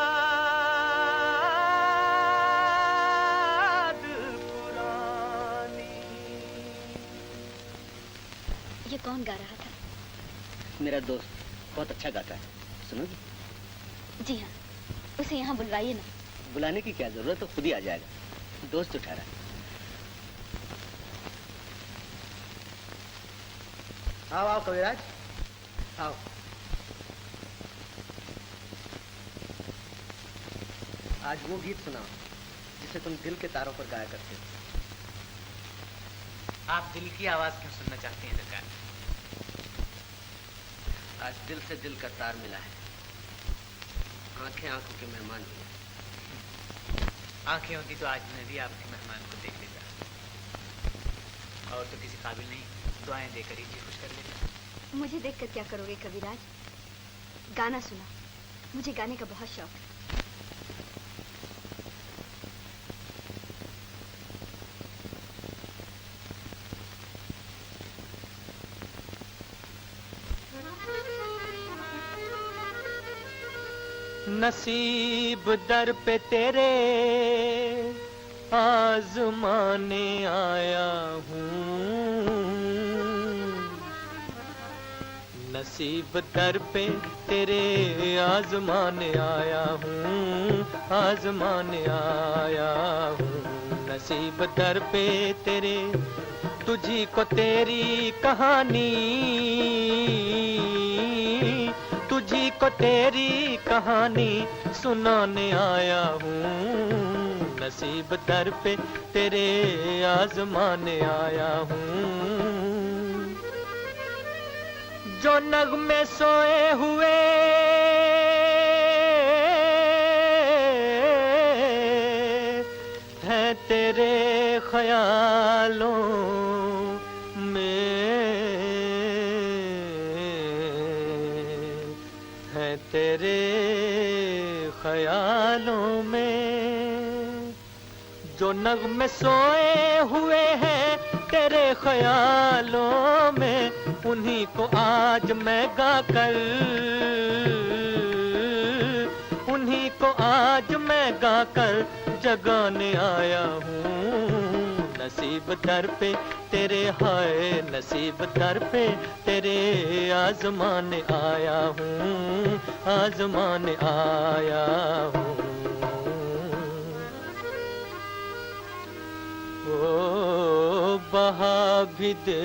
Speaker 11: पुरानी।
Speaker 3: ये कौन गा रहा था?
Speaker 13: मेरा दोस्त बहुत अच्छा गाता है, सुनोगी?
Speaker 3: जी हाँ, उसे यहाँ बुलवाइए ना।
Speaker 13: बुलाने की क्या जरूरत है, खुद ही आ जाएगा। दोस्त उठा रहा है।
Speaker 9: आओ आओ कविराज, आओ।
Speaker 14: आज वो गीत सुनाओ जिसे तुम दिल के तारों पर गाया करते थे।
Speaker 8: आप दिल की आवाज क्यों सुनना चाहते हैं सरकार?
Speaker 13: आज दिल से दिल का तार मिला है। आंखें आंखों के मेहमान हुए।
Speaker 8: आंखें होती तो आज मैं भी आपके मेहमान को देख लेता, और तो किसी काबिल नहीं, दुआएं देकर ही जी खुश कर लेता।
Speaker 3: मुझे देखकर क्या करोगे कविराज? गाना सुना, मुझे गाने का बहुत शौक है।
Speaker 11: नसीब दर पे तेरे आजमाने आया हूँ, नसीब दर पे तेरे आजमाने आया हूँ, आजमाने आया हूँ, नसीब दर पे तेरे, तुझी को तेरी कहानी, तुझी को तेरी कहानी सुनाने आया हूँ, नसीब दर पे तेरे आजमाने आया हूँ। जो नगमे सोए हुए हैं तेरे ख्यालों में, हैं तेरे ख्यालों में, जो नगमे सोए हुए हैं तेरे ख्यालों में, उन्हीं को आज मैं गाकर, उन्हीं को आज मैं गाकर जगाने आया हूँ, नसीब दर पे तेरे, हाय नसीब दर पे तेरे आजमाने आया हूँ, आजमाने आया हूँ। ओ बहा भी दे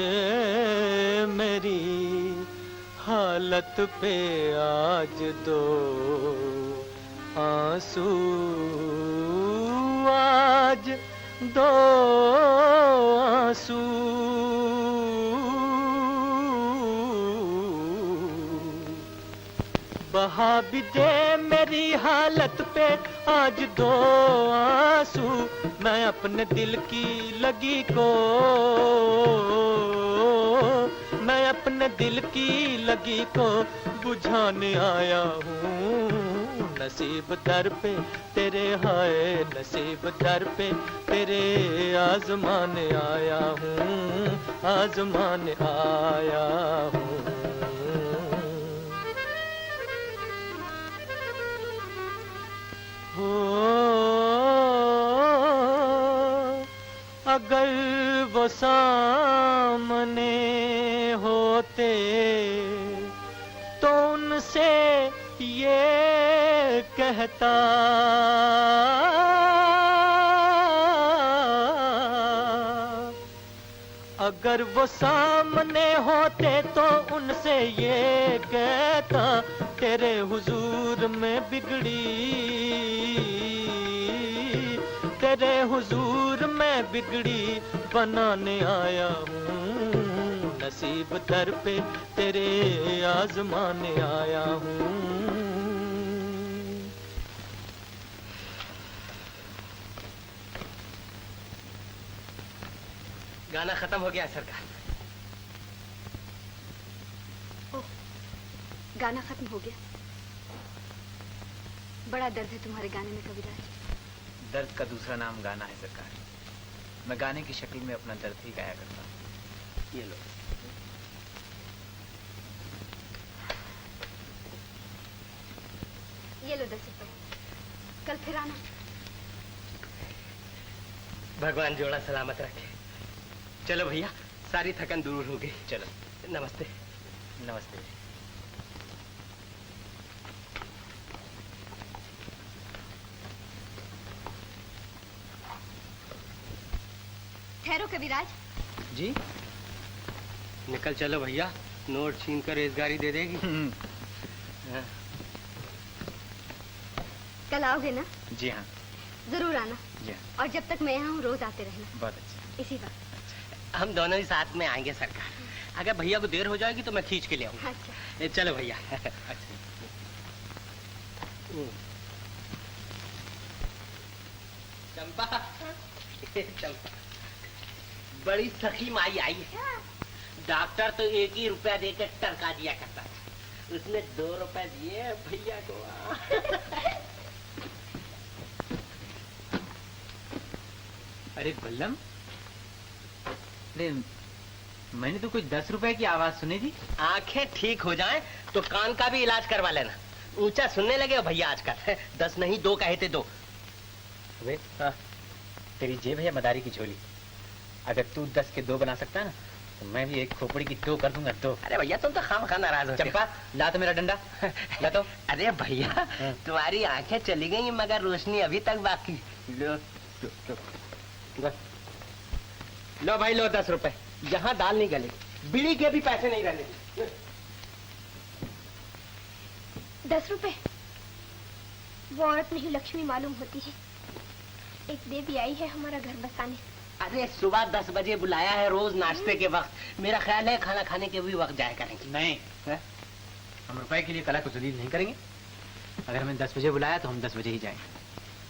Speaker 11: मेरी हालत पे आज दो आंसू, आज दो आंसू, बहा भी दे मेरी हालत पे आज दो आंसू, मैं अपने दिल की लगी को, मैं अपने दिल की लगी को बुझाने आया हूँ, नसीब दर पे तेरे, हाय नसीब दर पे तेरे आजमाने आया हूँ, आजमाने आया हूँ। अगर वो सामने होते तो उनसे ये कहता, अगर वो सामने होते तो उनसे ये कहता, तेरे हुजूर में बिगड़ी, तेरे हुजूर में बिगड़ी बनाने आया हूँ, नसीब दर पे तेरे आजमाने आया हूँ।
Speaker 14: गाना खत्म हो गया सरकार।
Speaker 3: ओह, गाना खत्म हो गया। बड़ा दर्द है तुम्हारे गाने में कविराज।
Speaker 8: दर्द का दूसरा नाम गाना है सरकार। मैं गाने की शक्ल में अपना दर्द ही गाया करता हूँ।
Speaker 14: ये लो।
Speaker 3: ये लो 10 रुपए, कल फिर आना।
Speaker 14: भगवान जोड़ा सलामत रखे। चलो भैया, सारी थकन दूर हो गई।
Speaker 8: चलो,
Speaker 14: नमस्ते।
Speaker 8: नमस्ते।
Speaker 3: ठहरो कविराज।
Speaker 8: जी?
Speaker 14: निकल चलो भैया, नोट छीन कर रेजगारी दे देगी।
Speaker 3: कल आओगे ना?
Speaker 8: जी हाँ।
Speaker 3: जरूर आना।
Speaker 8: जी हाँ।
Speaker 3: और जब तक मैं यहाँ हूँ रोज आते रहना।
Speaker 8: बहुत अच्छा।
Speaker 3: इसी बात।
Speaker 14: हम दोनों ही साथ में आएंगे सरकार। अगर भैया को देर हो जाएगी तो मैं खींच के ले आऊंगा।
Speaker 3: अच्छा।
Speaker 14: चलो भैया।
Speaker 8: अच्छा।
Speaker 14: चंपा, चंपा, बड़ी सखी माई आई है। डॉक्टर तो 1 ही रुपया देकर टरका दिया करता था, उसने 2 रुपए दिए भैया को।
Speaker 8: अरे बल्लम, अरे मैंने तो कुछ 10 रुपए की आवाज सुनी थी।
Speaker 14: आंखें ठीक हो जाएं तो कान का भी इलाज करवा लेना। ऊंचा सुनने लगे हो भैया आजकल। 10 नहीं 2 कहे थे 2।
Speaker 8: वे तेरी जेब है मदारी की झोली। अगर तू 10 के 2 बना सकता है ना तो मैं भी एक खोपड़ी की 2 कर दूंगा 2।
Speaker 14: अरे भैया तुम तो खामखा नाराज हो।
Speaker 8: चंपा ला तो मेरा डंडा ला तो।
Speaker 14: अरे भैया तुम्हारी आंखें चली गई मगर रोशनी अभी तक बाकी। लो भाई लो 10 रुपए। यहाँ दाल नहीं गली, बीड़ी के भी पैसे नहीं रहने।
Speaker 2: 10 रुपए? वो औरत नहीं लक्ष्मी मालूम होती है। एक देवी आई है हमारा घर बसाने।
Speaker 14: अरे सुबह 10 बजे बुलाया है रोज नाश्ते के वक्त। मेरा ख्याल है खाना खाने के भी वक्त जाया करेंगे।
Speaker 8: नहीं हम रुपए के लिए कला को जलील नहीं करेंगे। अगर हमें 10 बजे बुलाया तो हम 10 बजे ही जाएंगे।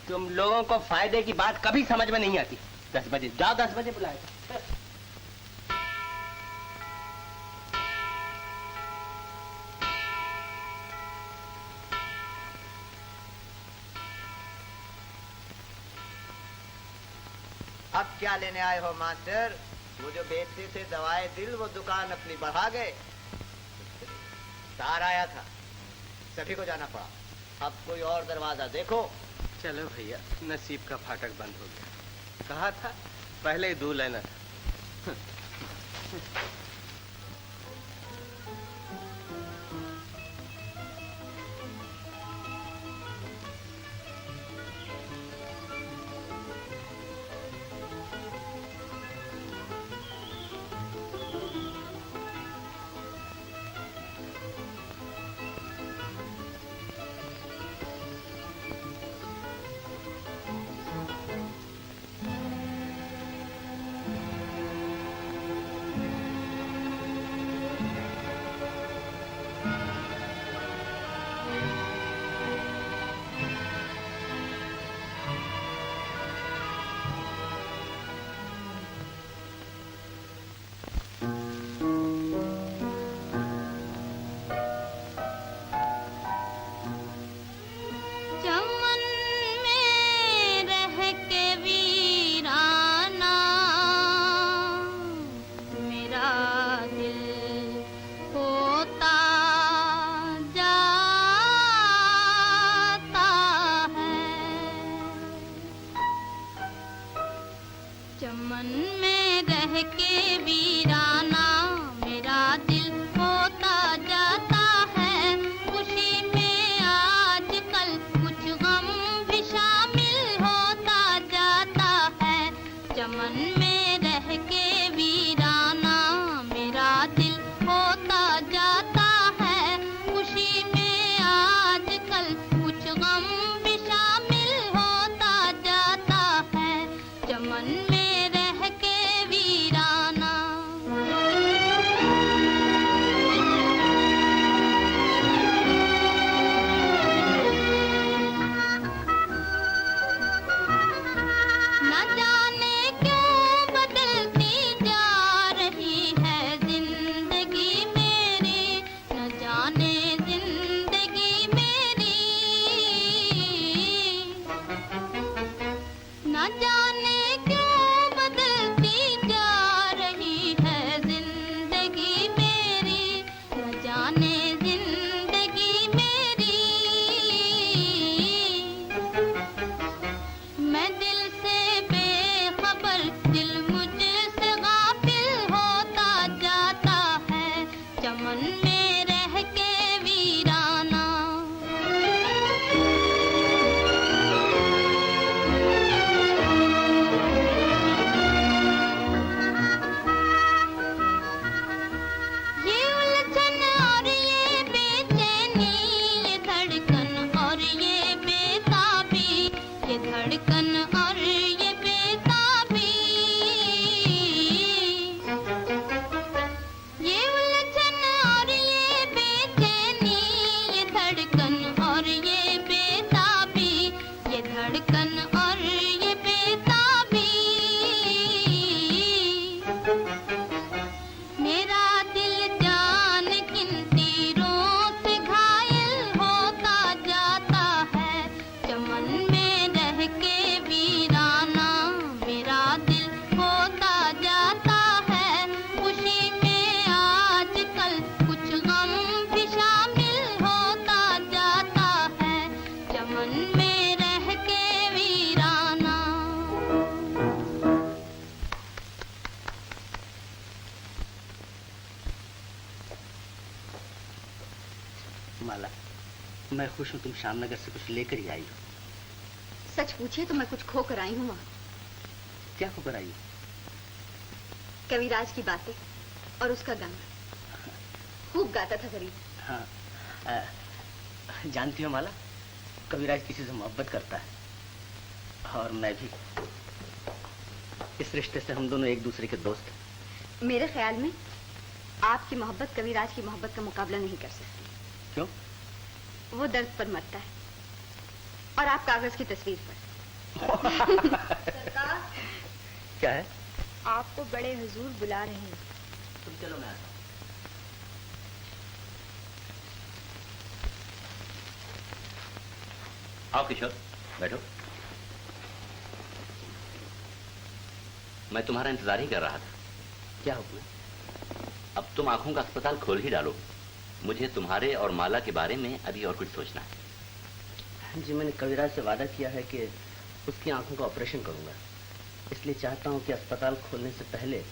Speaker 14: तुम लोगों को फायदे की बात कभी समझ में नहीं आती। 10 बजे जाओ, 10 बजे बुलाया।
Speaker 16: अब क्या लेने आए हो मास्टर? वो जो बेचते थे दवाएं दिल, वो दुकान अपनी बढ़ा गए। तार आया था, सभी को जाना पड़ा। अब कोई और दरवाजा देखो।
Speaker 11: चलो भैया, नसीब का फाटक बंद हो गया। कहा था पहले ही दूर लेना था।
Speaker 10: चमन में रह के वीराना।
Speaker 13: माला, मैं खुश हूँ तुम श्यामनगर से कुछ लेकर ही आई हो।
Speaker 3: सच पूछिए तो मैं कुछ खो कर आई हूँ वहाँ।
Speaker 13: क्या खबर आई?
Speaker 3: कविराज की बातें और उसका गाना। खूब गाता था गरीब।
Speaker 13: हाँ, जानती हो माला, कविराज किसी से मोहब्बत करता है और मैं भी। इस रिश्ते से हम दोनों एक दूसरे के दोस्त हैं।
Speaker 3: मेरे ख्याल में आपकी मोहब्बत कविराज की मोहब्बत का मुकाबला नहीं कर सकती।
Speaker 13: क्यों?
Speaker 3: वो दर्द पर मरता है और आप कागज की तस्वीर पर।
Speaker 2: सरकार,
Speaker 13: क्या है?
Speaker 2: आपको बड़े हुजूर बुला रहे हैं।
Speaker 13: तुम चलो, मैं आता हूँ।
Speaker 6: आओ किशोर, बैठो। मैं तुम्हारा इंतजार ही कर रहा था।
Speaker 13: क्या हुक्म है?
Speaker 6: अब तुम आंखों का अस्पताल खोल ही डालो। मुझे तुम्हारे और माला के बारे में अभी और कुछ सोचना है।
Speaker 13: जी, मैंने कविराज से वादा किया है कि उसकी आंखों का ऑपरेशन करूंगा। इसलिए चाहता हूं कि अस्पताल खोलने से पहले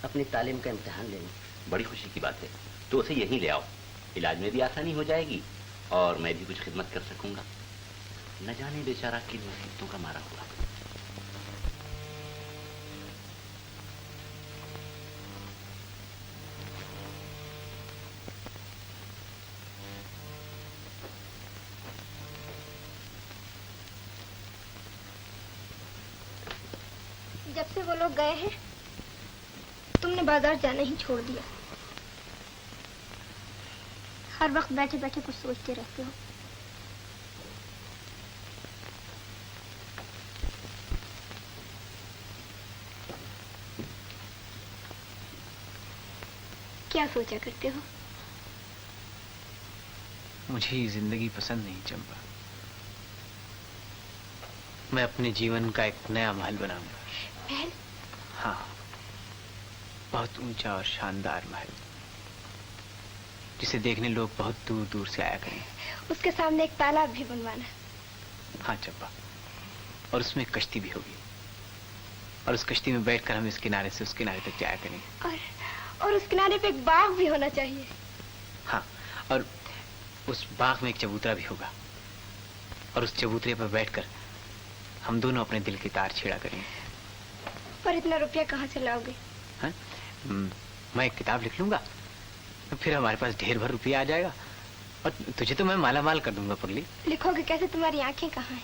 Speaker 13: अपनी तालीम का इम्तिहान ले लूं।
Speaker 6: बड़ी खुशी की बात है, तो उसे यहीं ले आओ। इलाज में भी आसानी हो जाएगी और मैं भी कुछ खिदमत कर सकूंगा। न जाने बेचारा किन मुसीबतों का मारा हुआ।
Speaker 2: जब से वो लोग गए हैं तुमने बाजार जाना ही छोड़ दिया। हर वक्त बैठे बैठे कुछ सोचते रहते हो। क्या सोचा करते हो?
Speaker 8: मुझे ये जिंदगी पसंद नहीं चंपा। मैं अपने जीवन का एक नया महल बनाऊंगा।
Speaker 2: महल?
Speaker 8: हाँ, बहुत ऊंचा और शानदार महल, जिसे देखने लोग बहुत दूर दूर से आया करें।
Speaker 2: उसके सामने एक तालाब भी बनवाना।
Speaker 8: हाँ चंपा, और उसमें एक कश्ती भी होगी और उस कश्ती में बैठकर हम इस किनारे से उस किनारे तक जाया करेंगे।
Speaker 2: और उस किनारे पे एक बाग भी होना चाहिए।
Speaker 8: हाँ, और उस बाग में एक चबूतरा भी होगा और उस चबूतरे पर बैठकर हम दोनों अपने दिल की तार छेड़ा करेंगे।
Speaker 2: पर इतना रुपया कहाँ से लाओगे?
Speaker 8: हाँ? मैं एक किताब लिख लूंगा, फिर हमारे पास ढेर भर रुपया आ जाएगा और तुझे तो मैं माला माल कर दूंगा पगली।
Speaker 2: लिखोगे कैसे? तुम्हारी आंखें कहाँ हैं?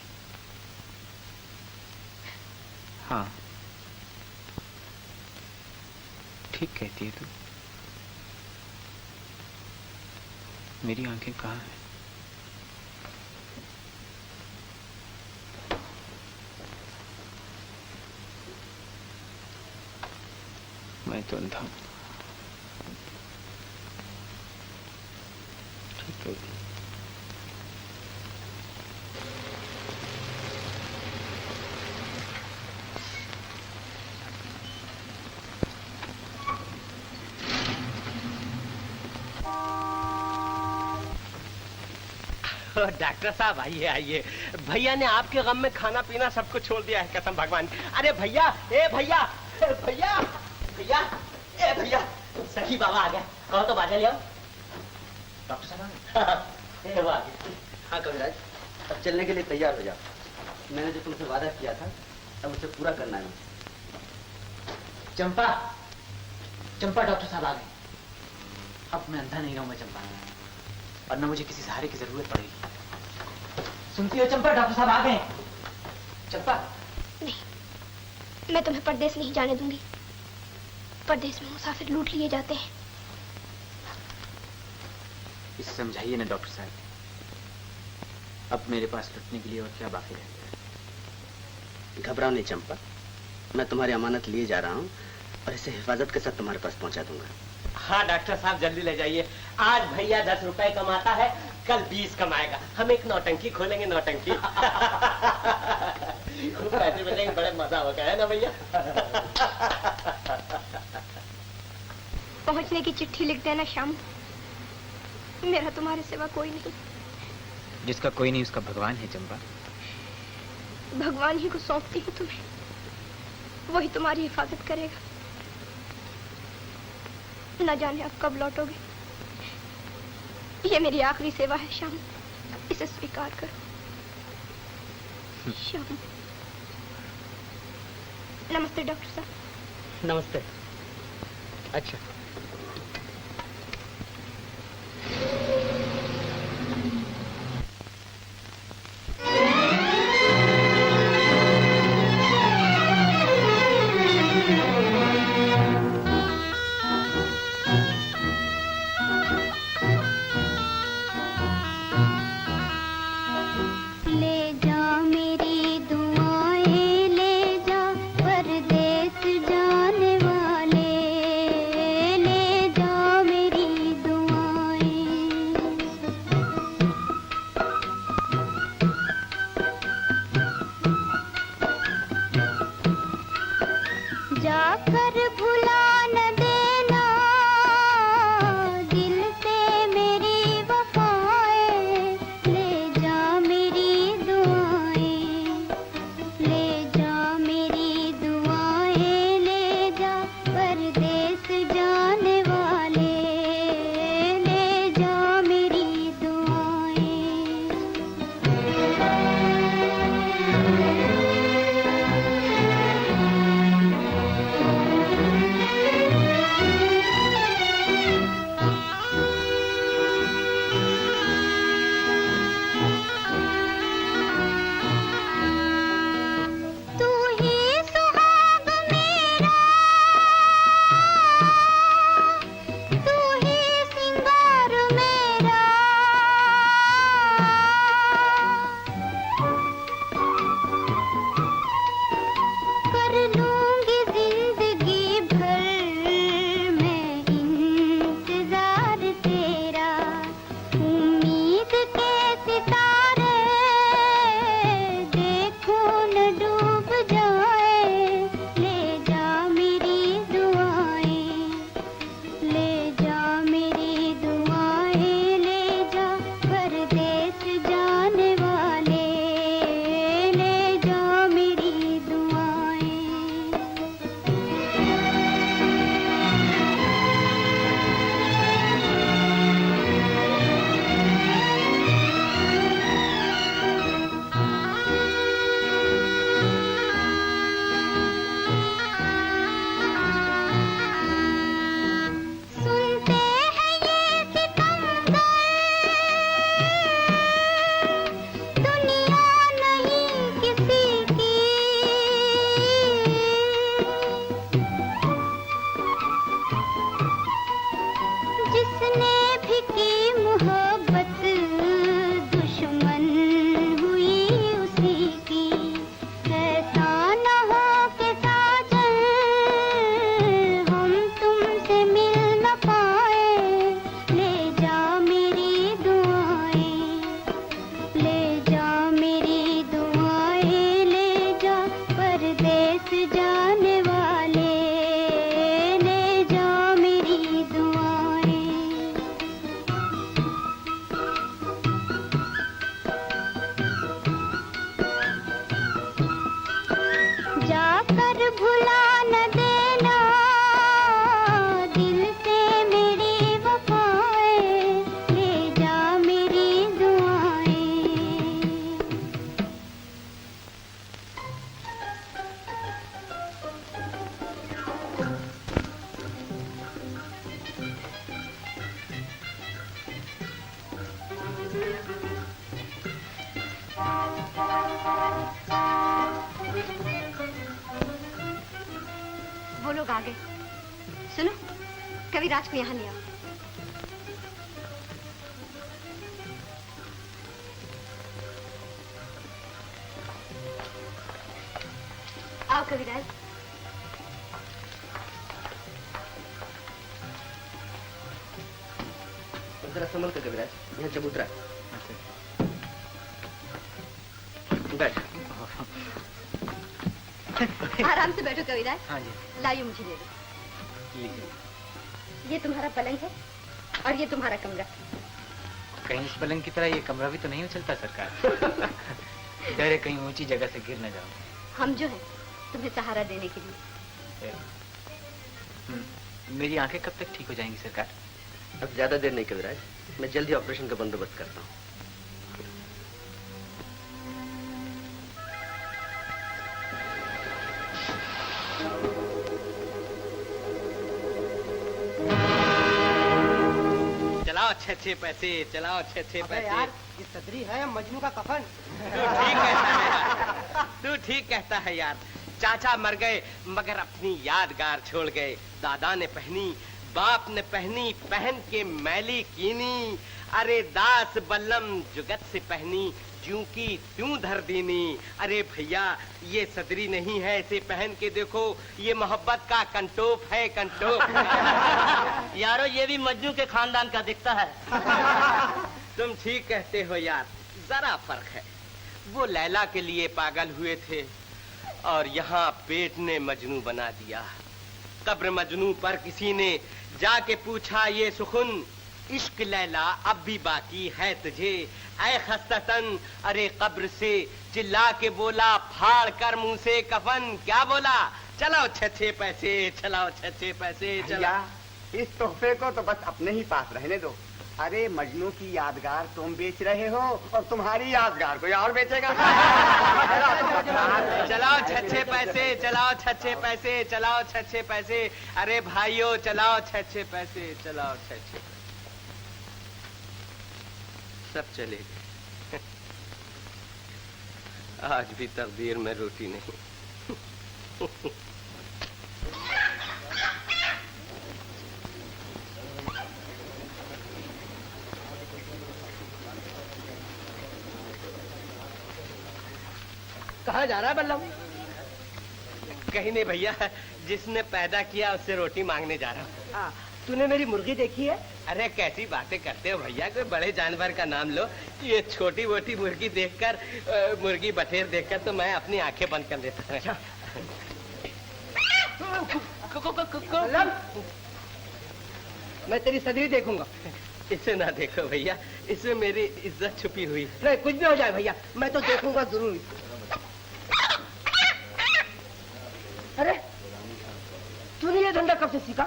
Speaker 8: हाँ, ठीक कहती है तू। मेरी आंखें कहाँ हैं? मैं तो अंधा हूं। ठीक कहती है।
Speaker 14: डॉक्टर साहब आइए आइए। भैया ने आपके गम में खाना पीना सब कुछ छोड़ दिया है, कसम भगवान। अरे भैया, ए भैया, भैया, भैया, ए भैया, सखी बाबा आ गया। कहो तो बाजा ले आओ।
Speaker 13: डॉक्टर साहब। हाँ कविराज, अब चलने के लिए तैयार हो जाओ। मैंने जो तुमसे वादा किया था अब उसे पूरा करना है।
Speaker 8: चंपा, चंपा, डॉक्टर साहब आ गए। अब मैं अंधा नहीं रहूंगा चंपा, और न मुझे किसी सहारे की जरूरत पड़ेगी। सुनती हो चंपा, डॉक्टर साहब आ गए। चंपा।
Speaker 2: नहीं, मैं तुम्हें परदेश नहीं जाने दूंगी। परदेश में मुसाफिर लूट लिए जाते हैं।
Speaker 8: इसे समझाइए ना डॉक्टर साहब, अब मेरे पास लुटने के लिए और क्या बाकी रह गया?
Speaker 13: घबराओ नहीं चंपा, मैं तुम्हारी अमानत लिए जा रहा हूँ और इसे हिफाजत के साथ तुम्हारे पास पहुंचा दूंगा।
Speaker 14: हाँ डॉक्टर साहब, जल्दी ले जाइए। आज भैया 10 रुपए कमाता है, कल 20 कमाएगा। हम एक नौटंकी खोलेंगे, नौटंकी। पैसे मिलेंगे, बड़े मजा होगा, है ना भैया?
Speaker 2: पहुंचने की चिट्ठी लिख देना शाम। मेरा तुम्हारे सिवा कोई नहीं।
Speaker 8: जिसका कोई नहीं उसका भगवान है चंपा।
Speaker 2: भगवान ही को सौंपती हूँ तुम्हें, वही तुम्हारी हिफाजत करेगा। न जाने अब कब लौटोगे ये मेरी आखिरी सेवा है श्याम, इसे स्वीकार करो। श्याम। नमस्ते डॉक्टर साहब।
Speaker 12: नमस्ते। अच्छा,
Speaker 3: लोग आ गए। सुनो, कविराज को यहाँ ले आओ। आओ कविराज।
Speaker 13: जरा संभल कर कविराज, यहाँ चबूतरा है। बैठ।
Speaker 3: आराम से बैठो कविराज।
Speaker 8: हाँ जी।
Speaker 3: लाइए मुझे दे दो।
Speaker 8: लीजिए।
Speaker 3: ये तुम्हारा पलंग है और ये तुम्हारा कमरा।
Speaker 8: कहीं इस पलंग की तरह ये कमरा भी तो नहीं उछलता सरकार। डर है कहीं ऊंची जगह से गिर न जाओ।
Speaker 3: हम जो हैं तुम्हें सहारा देने के लिए।
Speaker 8: मेरी आंखें कब तक ठीक हो जाएंगी सरकार?
Speaker 13: अब ज्यादा देर नहीं कविराज, मैं जल्दी ऑपरेशन का बंदोबस्त करता हूँ।
Speaker 14: चलाओ अच्छे पैसे, चलाओ अच्छे पैसे।
Speaker 12: यार ये सदरी है मजनू का कफन।
Speaker 14: तू ठीक कहता है यार। चाचा मर गए मगर अपनी यादगार छोड़ गए। दादा ने पहनी, बाप ने पहनी, पहन के मैली कीनी। अरे दास बल्लम जुगत से पहनी, ज्यों की त्यों धर दीनी। अरे भैया ये सदरी नहीं है, इसे पहन के देखो, ये मोहब्बत का कंटोप है, कंटोप।
Speaker 12: यारो ये भी मजनू के खानदान का दिखता है।
Speaker 14: तुम ठीक कहते हो यार, जरा फर्क है। वो लैला के लिए पागल हुए थे और यहाँ पेट ने मजनू बना दिया। कब्र मजनू पर किसी ने जाके पूछा ये सुखुन, इश्क लैला अब भी बाकी है तुझे। ऐ खस्ततन, अरे कब्र से चिल्ला के बोला, फाड़ कर मुंह से कफन। क्या बोला? चलाओ छे पैसे, चलाओ छे पैसे, चला।
Speaker 17: इस तोहफे को तो बस अपने ही पास रहने दो। अरे मजनू की यादगार तुम बेच रहे हो और तुम्हारी यादगार कोई और बेचेगा।
Speaker 14: चलाओ छे पैसे, चलाओ छे पैसे, चलाओ छे पैसे। अरे भाइयों चलाओ छे पैसे, चलाओ छे। सब चले गए। आज भी तकदीर में रोटी नहीं।
Speaker 12: कहाँ जा रहा है बल्लम?
Speaker 14: कहीं नहीं भैया, जिसने पैदा किया उससे रोटी मांगने जा रहा हूँ।
Speaker 12: तूने मेरी मुर्गी देखी है?
Speaker 14: अरे कैसी बातें करते हो भैया, कोई बड़े जानवर का नाम लो। ये छोटी मोटी मुर्गी देखकर, मुर्गी बटेर देखकर तो मैं अपनी आंखें बंद कर लेता हूँ।
Speaker 12: मैं तेरी सदरी देखूंगा।
Speaker 14: इसे ना देखो भैया, इसमें मेरी इज्जत छुपी हुई।
Speaker 12: नहीं कुछ भी हो जाए भैया, मैं तो देखूंगा जरूर। अरे तूने ये धंधा कब से सीखा?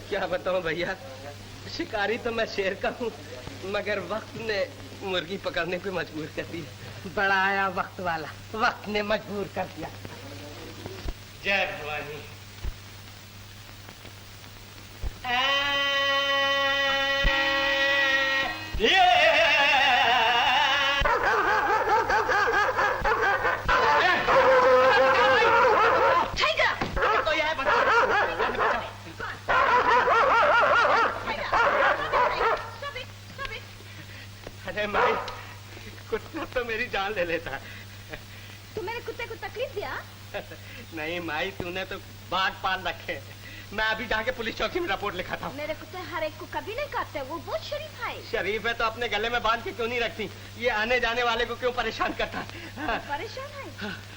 Speaker 14: क्या बताऊं भैया, शिकारी तो मैं शेर का हूँ, मगर वक्त ने मुर्गी पकड़ने पे मजबूर कर दिया।
Speaker 12: बड़ा आया वक्त वाला, वक्त ने मजबूर कर दिया।
Speaker 14: जय भवानी। अरे माई, कुत्ता तो मेरी जान ले लेता।
Speaker 2: तू मेरे कुत्ते को तकलीफ दिया?
Speaker 14: नहीं माई, तूने तो बाघ पाल रखे। मैं अभी जाके पुलिस चौकी में रिपोर्ट लिखाता हूँ।
Speaker 2: मेरे कुत्ते हर एक को कभी नहीं काटते, वो बहुत शरीफ है।
Speaker 14: शरीफ है तो अपने गले में बांध के क्यों नहीं रखती? ये आने जाने वाले को क्यों परेशान करता है?
Speaker 2: परेशान है?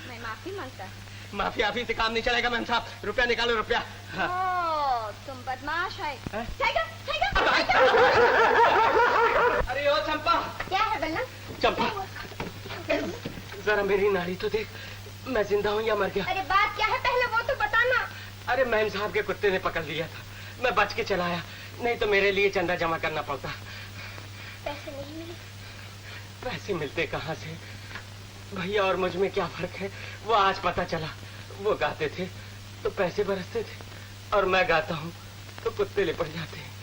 Speaker 2: मैं माफी मांगता।
Speaker 14: माफी आफी से काम नहीं चलेगा मैम साहब, रुपया निकालो रुपया।
Speaker 2: ओ, तुम बदमाश है।
Speaker 14: अरे ओ चंपा।
Speaker 2: क्या है बल्लम?
Speaker 14: चंपा जरा मेरी नाड़ी तो देख, मैं जिंदा हूँ या मर गया?
Speaker 2: अरे बात क्या है पहले वो तो बताना।
Speaker 14: अरे मैम साहब के कुत्ते ने पकड़ लिया था, मैं बच के चला आया, नहीं तो मेरे लिए चंदा जमा करना पड़ता।
Speaker 2: पैसे नहीं मिले?
Speaker 14: पैसे मिलते कहाँ से? भैया और मुझ में क्या फर्क है, वो आज पता चला। वो गाते थे तो पैसे बरसते थे, और मैं गाता हूँ तो कुत्ते लिपट जाते हैं।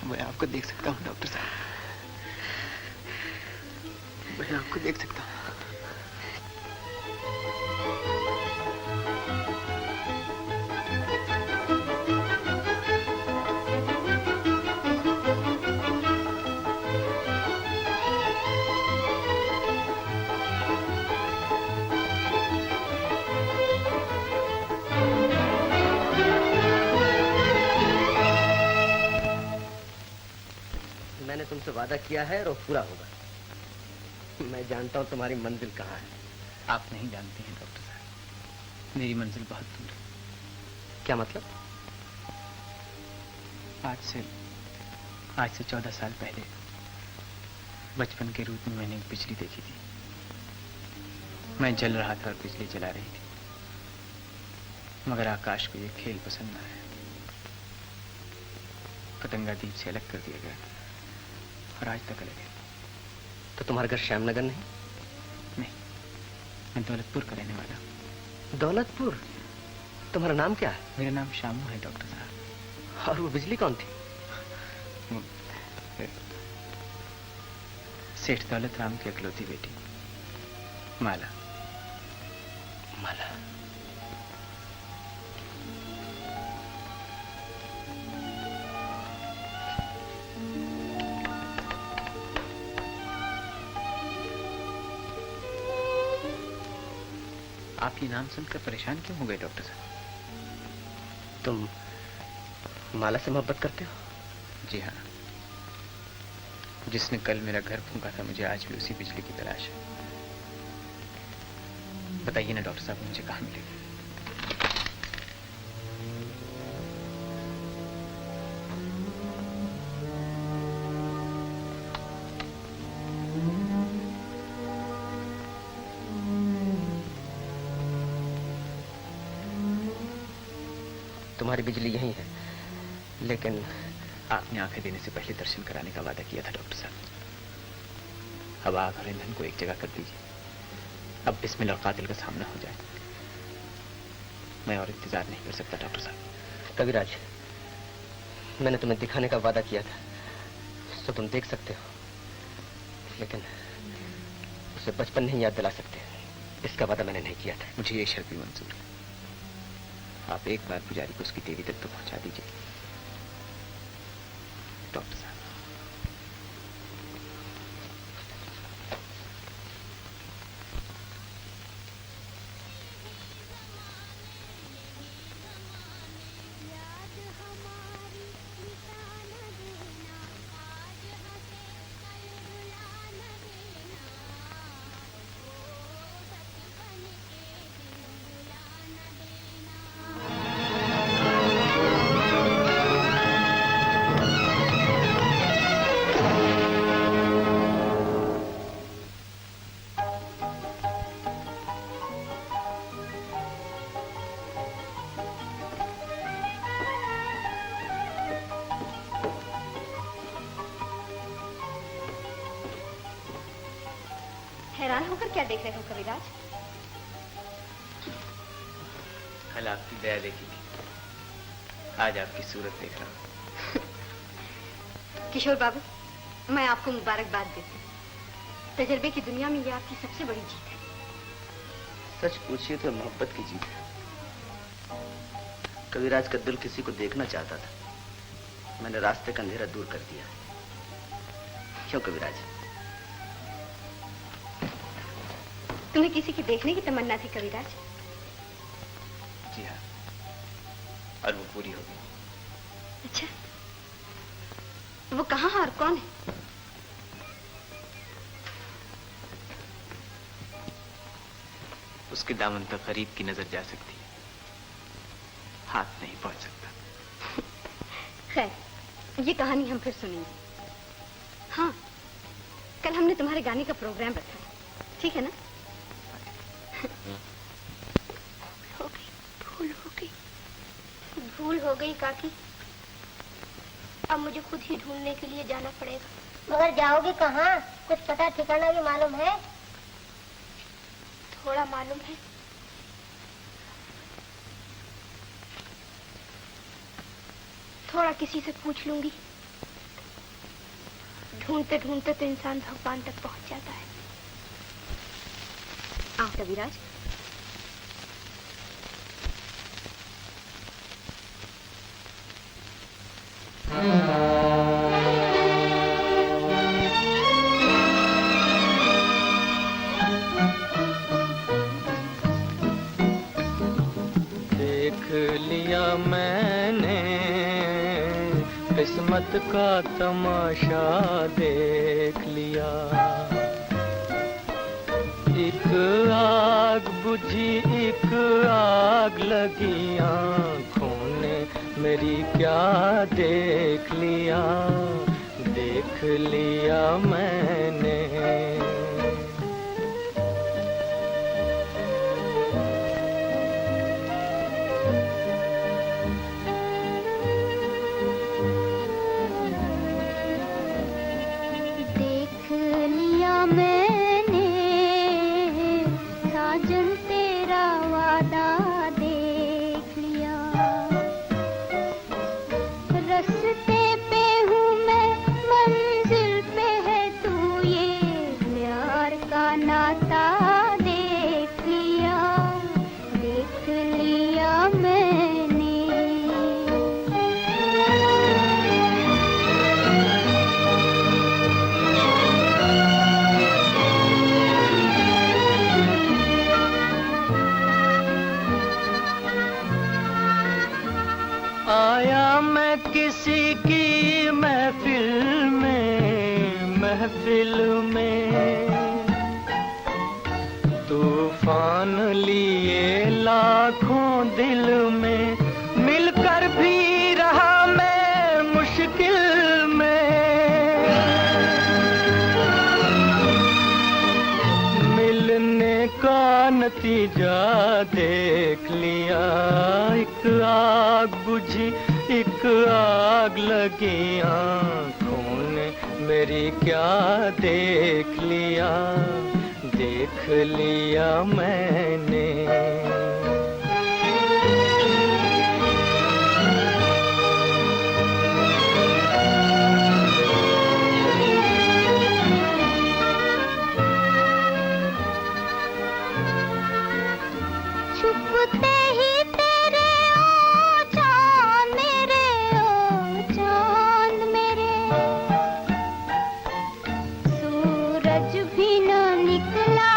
Speaker 17: मैं आपको देख सकता हूँ डॉक्टर साहब, मैं आपको देख सकता हूँ।
Speaker 13: वादा किया है और वो पूरा होगा। मैं जानता हूँ तुम्हारी मंजिल कहाँ है।
Speaker 8: आप नहीं जानते हैं डॉक्टर साहब, मेरी मंजिल बहुत दूर है।
Speaker 13: क्या मतलब?
Speaker 8: आज से 14 साल पहले बचपन के रूप में मैंने एक बिजली देखी थी। मैं जल रहा था और बिजली जला रही थी, मगर आकाश को ये खेल पसंद न आया। पतंगा दीप से अलग कर दिया गया और आज तक अलग है।
Speaker 13: तो तुम्हारा घर श्यामनगर नहीं?
Speaker 8: नहीं, मैं दौलतपुर का रहने वाला हूँ।
Speaker 13: दौलतपुर? तुम्हारा नाम क्या है?
Speaker 8: मेरा नाम शामू है डॉक्टर साहब।
Speaker 13: और वो बिजली कौन थी?
Speaker 8: सेठ दौलत राम की इकलौती बेटी माला।
Speaker 13: माला?
Speaker 8: आप ये नाम सुनकर परेशान क्यों हो गए डॉक्टर साहब?
Speaker 13: तुम माला से मोहब्बत करते हो?
Speaker 8: जी हाँ। जिसने कल मेरा घर फूंका था, मुझे आज भी उसी बिजली की तलाश है। बताइए ना डॉक्टर साहब, मुझे कहाँ मिलेगी?
Speaker 13: तुम्हारी बिजली यही है, लेकिन
Speaker 8: आपने आंखें देने से पहले दर्शन कराने का वादा किया था डॉक्टर साहब। अब आग और ईंधन को एक जगह कर दीजिए। अब बिस्मिल और कातिल का सामना हो जाए। मैं और इंतजार नहीं कर सकता डॉक्टर साहब।
Speaker 13: कविराज, मैंने तुम्हें दिखाने का वादा किया था, तो तुम देख सकते हो, लेकिन उसे बचपन नहीं याद दिला सकते। इसका वादा मैंने नहीं किया था।
Speaker 8: मुझे ये शर्त भी मंजूर है। आप एक बार पुजारी को उसकी देवी तक तो पहुंचा दीजिए डॉक्टर साहब।
Speaker 3: हैरान होकर क्या देख रहे हो कविराज?
Speaker 8: कल आपकी दया देखी थी, आज आपकी सूरत देख रहा हूँ।
Speaker 3: किशोर बाबू, मैं आपको मुबारकबाद देती हूँ। तजर्बे की दुनिया में ये आपकी सबसे बड़ी जीत है।
Speaker 13: सच पूछिए तो मोहब्बत की जीत है। कविराज का दिल किसी को देखना चाहता था, मैंने रास्ते का अंधेरा दूर कर दिया। क्यों कविराज?
Speaker 3: तुम्हें किसी की देखने की तमन्ना थी कविराज?
Speaker 8: जी हाँ, और वो पूरी हो गई।
Speaker 3: अच्छा, वो कहाँ है और कौन है?
Speaker 8: उसके दामन तक गरीब की नजर जा सकती है, हाथ नहीं पहुंच सकता।
Speaker 3: खैर, ये कहानी हम फिर सुनेंगे। हाँ, कल हमने तुम्हारे गाने का प्रोग्राम रखा है, ठीक है ना?
Speaker 2: भूल हो गई काकी। अब मुझे खुद ही ढूंढने के लिए जाना पड़ेगा।
Speaker 1: मगर जाओगे कहाँ? कुछ पता ठिकाना भी मालूम है?
Speaker 2: थोड़ा मालूम है। थोड़ा किसी से पूछ लूंगी। ढूंढते ढूंढते तो इंसान भगवान तक पहुंच जाता है।
Speaker 3: आओ कविराज।
Speaker 11: देख लिया मैंने किस्मत किस्मत का तमाशा देख लिया। एक आग बुझी एक आग लगी आँखों ने मेरी क्या देख लिया, देख लिया मैंने।
Speaker 15: देख लिया मैंने साजन तेरा वादा देख लिया। रस्ते पे हूँ मैं मंजिल पे है तू, ये प्यार का नाता देख लिया, देख लिया मैंने।
Speaker 11: आया मैं किसी की महफिल में, तूफान लिए लाखों दिल में, मिलकर भी रहा मैं मुश्किल में। मिलने का नतीजा देख लिया, एक आग बुझी एक आग लगी आँखों ने मेरी क्या देख लिया, देख लिया मैंने।
Speaker 15: छुपते ही तेरे ओ चांद मेरे, ओ चांद मेरे, सूरज भी न निकला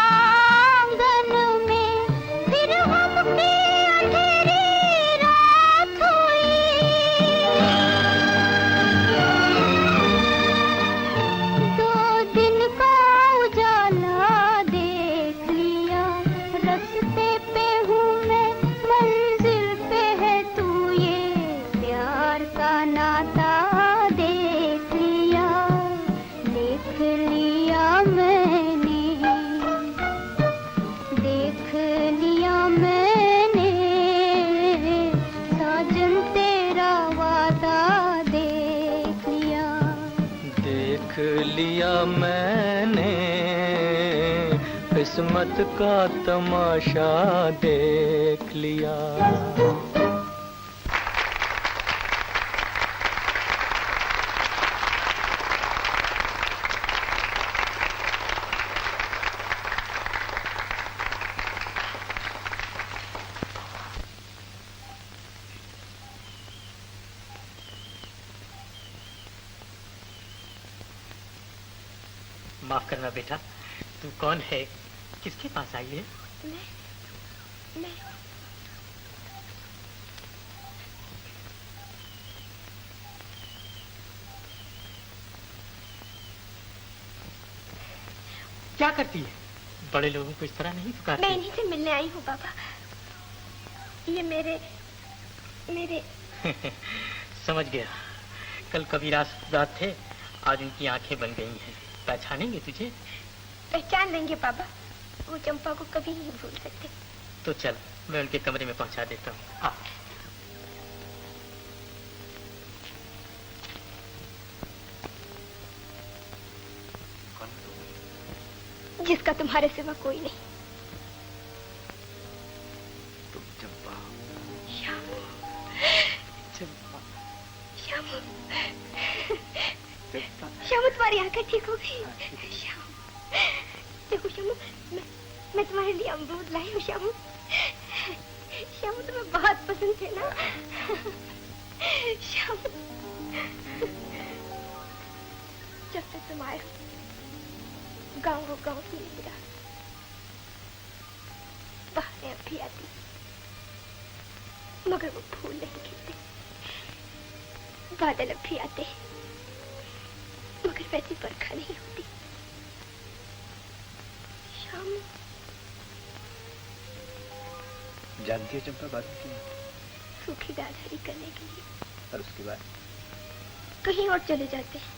Speaker 15: आंगन में, फिर हमकी अंधेरी रात हुई। दो दिन का उजाला देख लिया, रस्ते पे हूँ मैं मंजिल पे है तू, ये प्यार का नाता देख लिया, देख लिया मैंने, देख लिया मैंने, साजन तेरा वादा देख लिया।
Speaker 11: देख लिया मैंने किस्मत का तमाशा देख लिया।
Speaker 7: माफ करना बेटा, तू कौन है, किसके पास आई है?
Speaker 2: मैं
Speaker 7: क्या करती है? बड़े लोगों को इस तरह नहीं पुकारती।
Speaker 2: मैं इन्हीं से मिलने आई हूँ बाबा। ये मेरे
Speaker 7: समझ गया। कल कबीरास रात थे, आज उनकी आंखें बन गई हैं। पहचानेंगे तुझे?
Speaker 2: पहचान लेंगे बाबा, वो चंपा को कभी नहीं भूल सकते।
Speaker 7: तो चल, मैं उनके कमरे में पहुंचा देता हूँ। आ।
Speaker 2: जिसका तुम्हारे सिवा कोई नहीं।
Speaker 6: तुम चंपा।
Speaker 2: श्यामू,
Speaker 6: चंपा,
Speaker 2: श्यामू, श्यामू तुम्हारी आंखें ठीक हो गई। श्यामू, देखो श्यामू, मैं तुम्हारे लिए अमरूद लाई हूँ। श्यामू, श्यामू तुम्हें बहुत पसंद थे ना। श्यामू, जब से तुम आए हो गाँव की निगाह, बहारें अब भी आती, मगर वो फूल नहीं खिलते बादल अब भी आते हैं, मगर वैसी बरखा नहीं होती। शाम
Speaker 8: जानती है चंपा बात क्यों?
Speaker 2: सूखी दाल हरी करने के लिए।
Speaker 8: और उसके बाद
Speaker 2: कहीं और चले जाते हैं।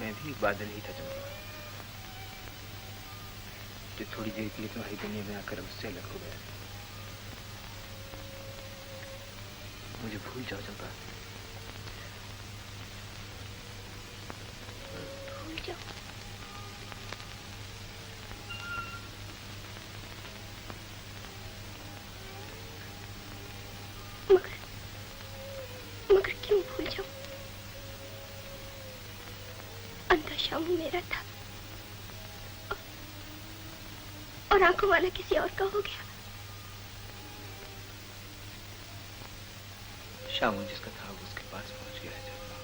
Speaker 8: मैं भी एक बादल ही था चंपा, जो थोड़ी देर के लिए तुम्हारी दुनिया में आकर मुझसे अलग हो गया। मुझे भूल जाओ चंपा,
Speaker 2: भूल जाओ। मगर क्यों भूल जाऊं? अंधा शामू मेरा था और आंखों वाला किसी और का हो गया।
Speaker 8: शामू जिसका था वो उसके पास पहुंच गया है चंपा।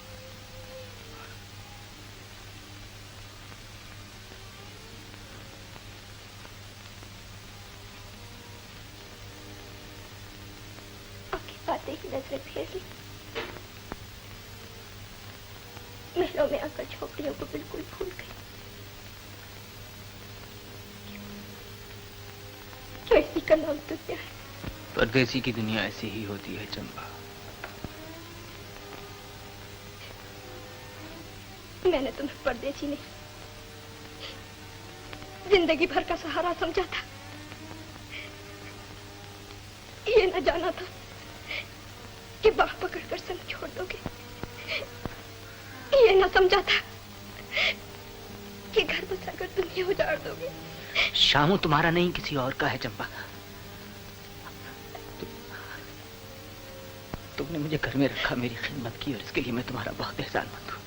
Speaker 2: आपकी बातें ही नजरें फेर ली। महलों में आकर झोपड़ियों को बिल्कुल भूल गई। क्यों इसी का नाम दुनिया है?
Speaker 8: परदेसी की दुनिया ऐसी ही होती है चंपा।
Speaker 2: मैंने तुम्हें परदेसी नहीं, जिंदगी भर का सहारा समझा था। ये न जाना था कि बाह पकड़कर संग छोड़ दोगे। ये न समझा था कि घर बसाकर दुनिया उजाड़ दोगे।
Speaker 8: शामू तुम्हारा नहीं किसी और का है चंपा। तुमने मुझे घर में रखा, मेरी खिदमत की, और इसके लिए मैं तुम्हारा बहुत एहसानमंद हूँ।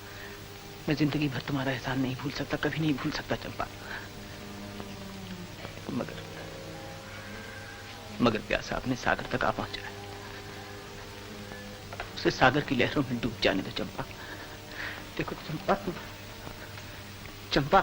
Speaker 8: मैं जिंदगी भर तुम्हारा एहसान नहीं भूल सकता, कभी नहीं भूल सकता चंपा। मगर प्यासा अपने सागर तक आ पहुंचा है, उसे सागर की लहरों में डूब जाने दो चंपा। देखो चंपा, चंपा,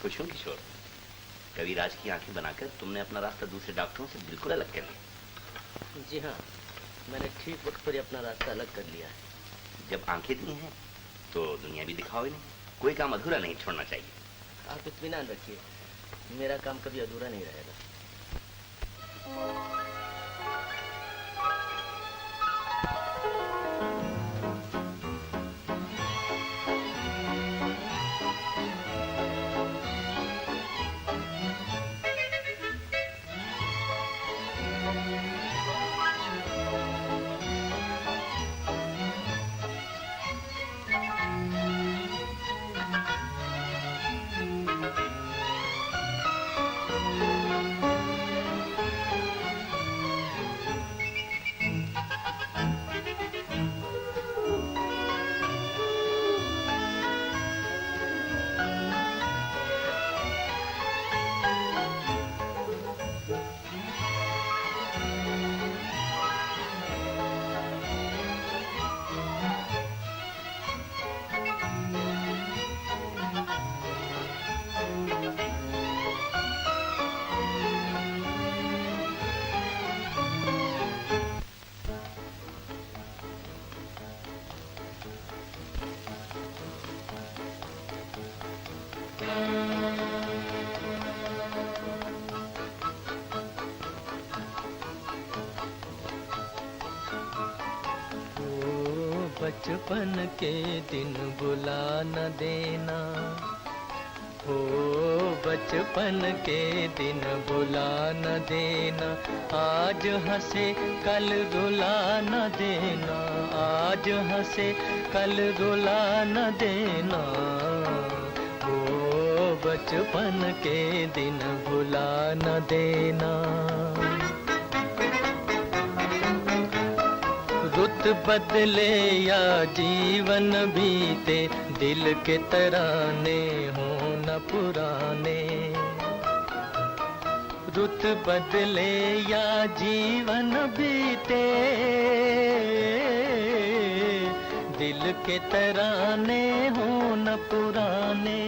Speaker 6: खुश हूँ किशोर। कविराज की आंखें बनाकर तुमने अपना रास्ता दूसरे डॉक्टरों से बिल्कुल अलग कर लिया।
Speaker 13: जी हाँ, मैंने ठीक वक्त पर ही अपना रास्ता अलग कर लिया है।
Speaker 6: जब आंखें दी हैं तो दुनिया भी दिखाओ नहीं, कोई काम अधूरा नहीं छोड़ना चाहिए।
Speaker 13: आप इत्मीनान रखिए, मेरा काम कभी अधूरा नहीं रहेगा।
Speaker 11: बचपन के दिन बुला न देना, हो बचपन के दिन बुला न देना, आज हंसे कल रुला न देना, आज हंसे कल रुला न देना, हो बचपन के दिन बुला न देना। रुत बदले या जीवन बीते, दिल के तराने हो न पुराने। रुत बदले या जीवन बीते, दिल के तराने हो न पुराने।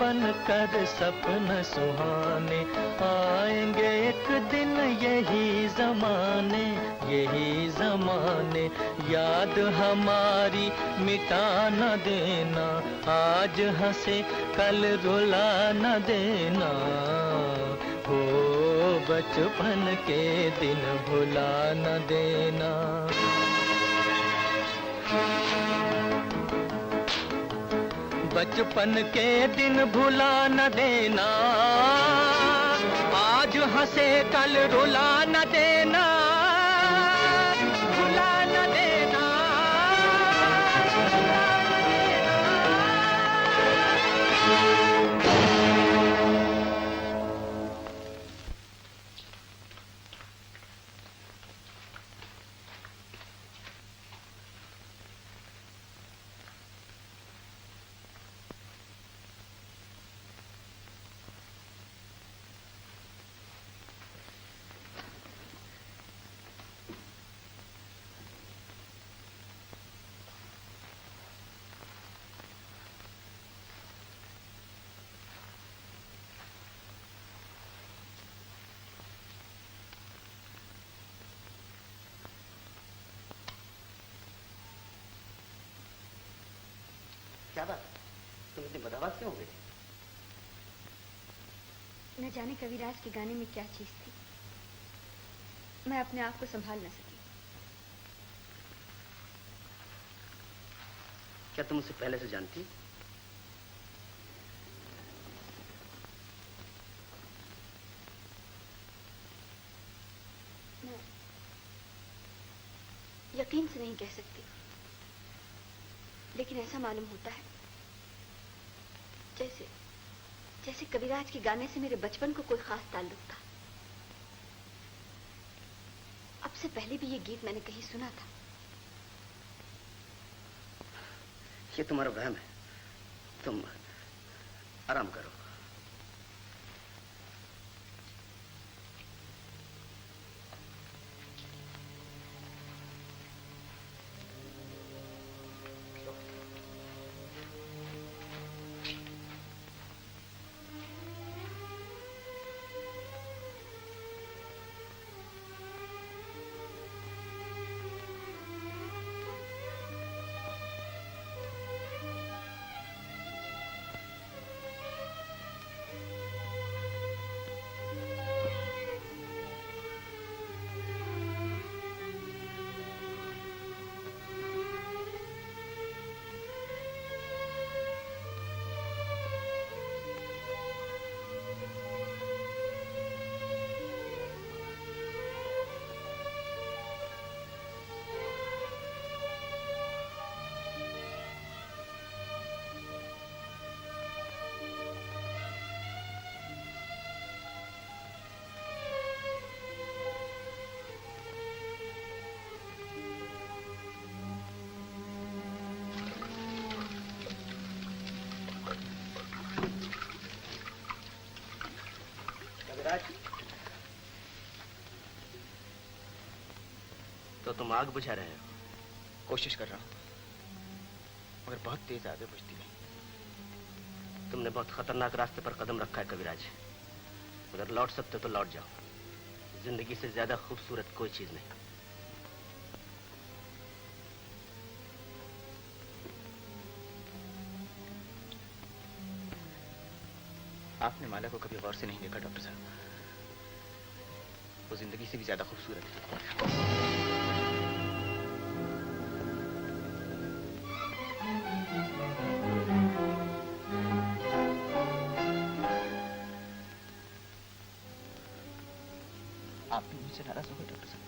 Speaker 11: बनकर सपन सुहाने, आएंगे एक दिन यही ज़माने, यही ज़माने। याद हमारी मिटा न देना, आज हंसे कल रुला न देना, हो बचपन के दिन भुला न देना। बचपन के दिन भुला न देना, आज हंसे कल रुला न देना, रुला न देना, रुला न देना।
Speaker 13: क्या बात, तुम इतनी बदहवास क्यों हो गई?
Speaker 3: न जाने कविराज के गाने में क्या चीज थी, मैं अपने आप को संभाल न सकी।
Speaker 13: क्या तुम उसे पहले से जानती?
Speaker 3: मैं यकीन से नहीं कह सकती, लेकिन ऐसा मालूम होता है जैसे जैसे कविराज के गाने से मेरे बचपन को कोई खास ताल्लुक था। अब से पहले भी ये गीत मैंने कहीं सुना था।
Speaker 13: ये तुम्हारा वहम है, तुम आराम करो। कविराज, तो तुम आग बुझा रहे हो?
Speaker 8: कोशिश कर रहा हूँ, मगर बहुत तेज आगे बुझती नहीं।
Speaker 13: तुमने बहुत खतरनाक रास्ते पर कदम रखा है कविराज। अगर लौट सकते हो तो लौट जाओ। जिंदगी से ज्यादा खूबसूरत कोई चीज नहीं।
Speaker 8: आपने माला को कभी गौर से नहीं देखा डॉक्टर साहब। वो जिंदगी से भी ज्यादा खूबसूरत है। आप भी मुझसे नाराज हो गए डॉक्टर साहब?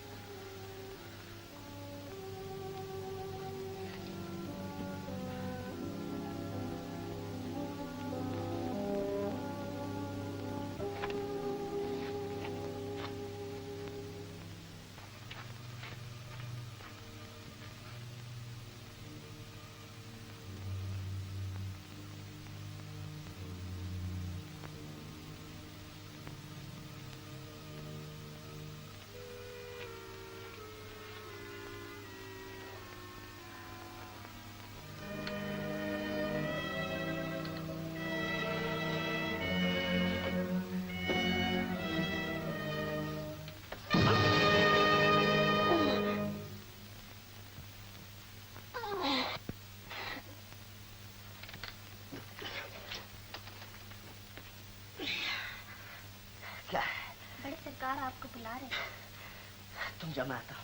Speaker 2: बड़े सरकार आपको बुला रहे हैं।
Speaker 13: तुम जमा आता हो।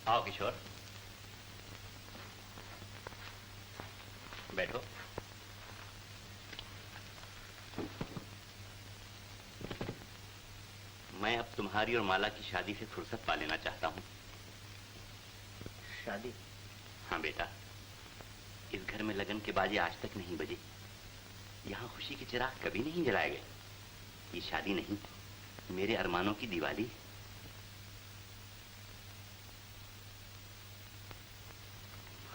Speaker 6: आओ किशोर, बैठो। मैं अब तुम्हारी और माला की शादी से फुर्सत पा लेना चाहता हूँ।
Speaker 13: शादी?
Speaker 6: हाँ बेटा, इस घर में लगन के बाजे आज तक नहीं बजे। यहाँ खुशी के चिराग कभी नहीं जलाए गए। ये शादी नहीं, मेरे अरमानों की दिवाली।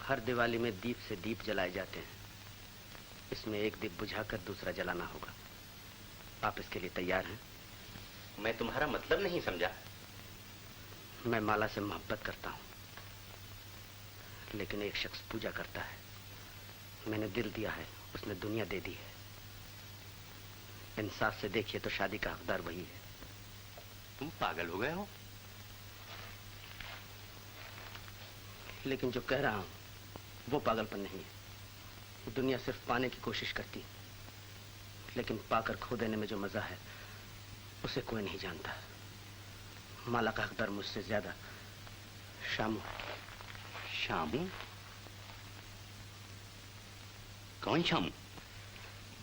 Speaker 13: हर दिवाली में दीप से दीप जलाए जाते हैं। इसमें एक दीप बुझाकर दूसरा जलाना होगा। आप इसके लिए तैयार हैं?
Speaker 6: मैं तुम्हारा मतलब नहीं समझा।
Speaker 13: मैं माला से मोहब्बत करता हूं, लेकिन एक शख्स पूजा करता है। मैंने दिल दिया है, उसने दुनिया दे दी है। इंसाफ से देखिए तो शादी का हकदार वही है।
Speaker 6: तुम पागल हो गए हो?
Speaker 13: लेकिन जो कह रहा हूं वो पागलपन नहीं है। दुनिया सिर्फ पाने की कोशिश करती है, लेकिन पाकर खो देने में जो मजा है उसे कोई नहीं जानता। माला का हकदार मुझसे ज्यादा शामू।
Speaker 6: शामू? कौन शामू?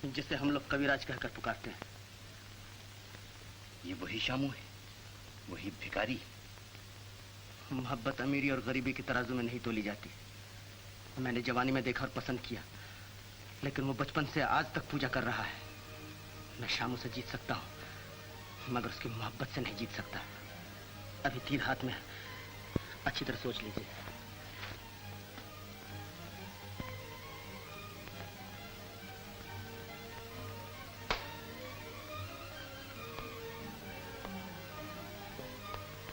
Speaker 13: जिसे हम लोग कविराज कहकर पुकारते हैं।
Speaker 6: ये वही शामू है, वही भिखारी।
Speaker 13: मोहब्बत अमीरी और गरीबी की तराजू में नहीं तोली जाती। मैंने जवानी में देखा और पसंद किया, लेकिन वो बचपन से आज तक पूजा कर रहा है। मैं शामू से जीत सकता हूं, मगर उसकी मोहब्बत से नहीं जीत सकता। अभी तीर हाथ में है, अच्छी तरह सोच लीजिए।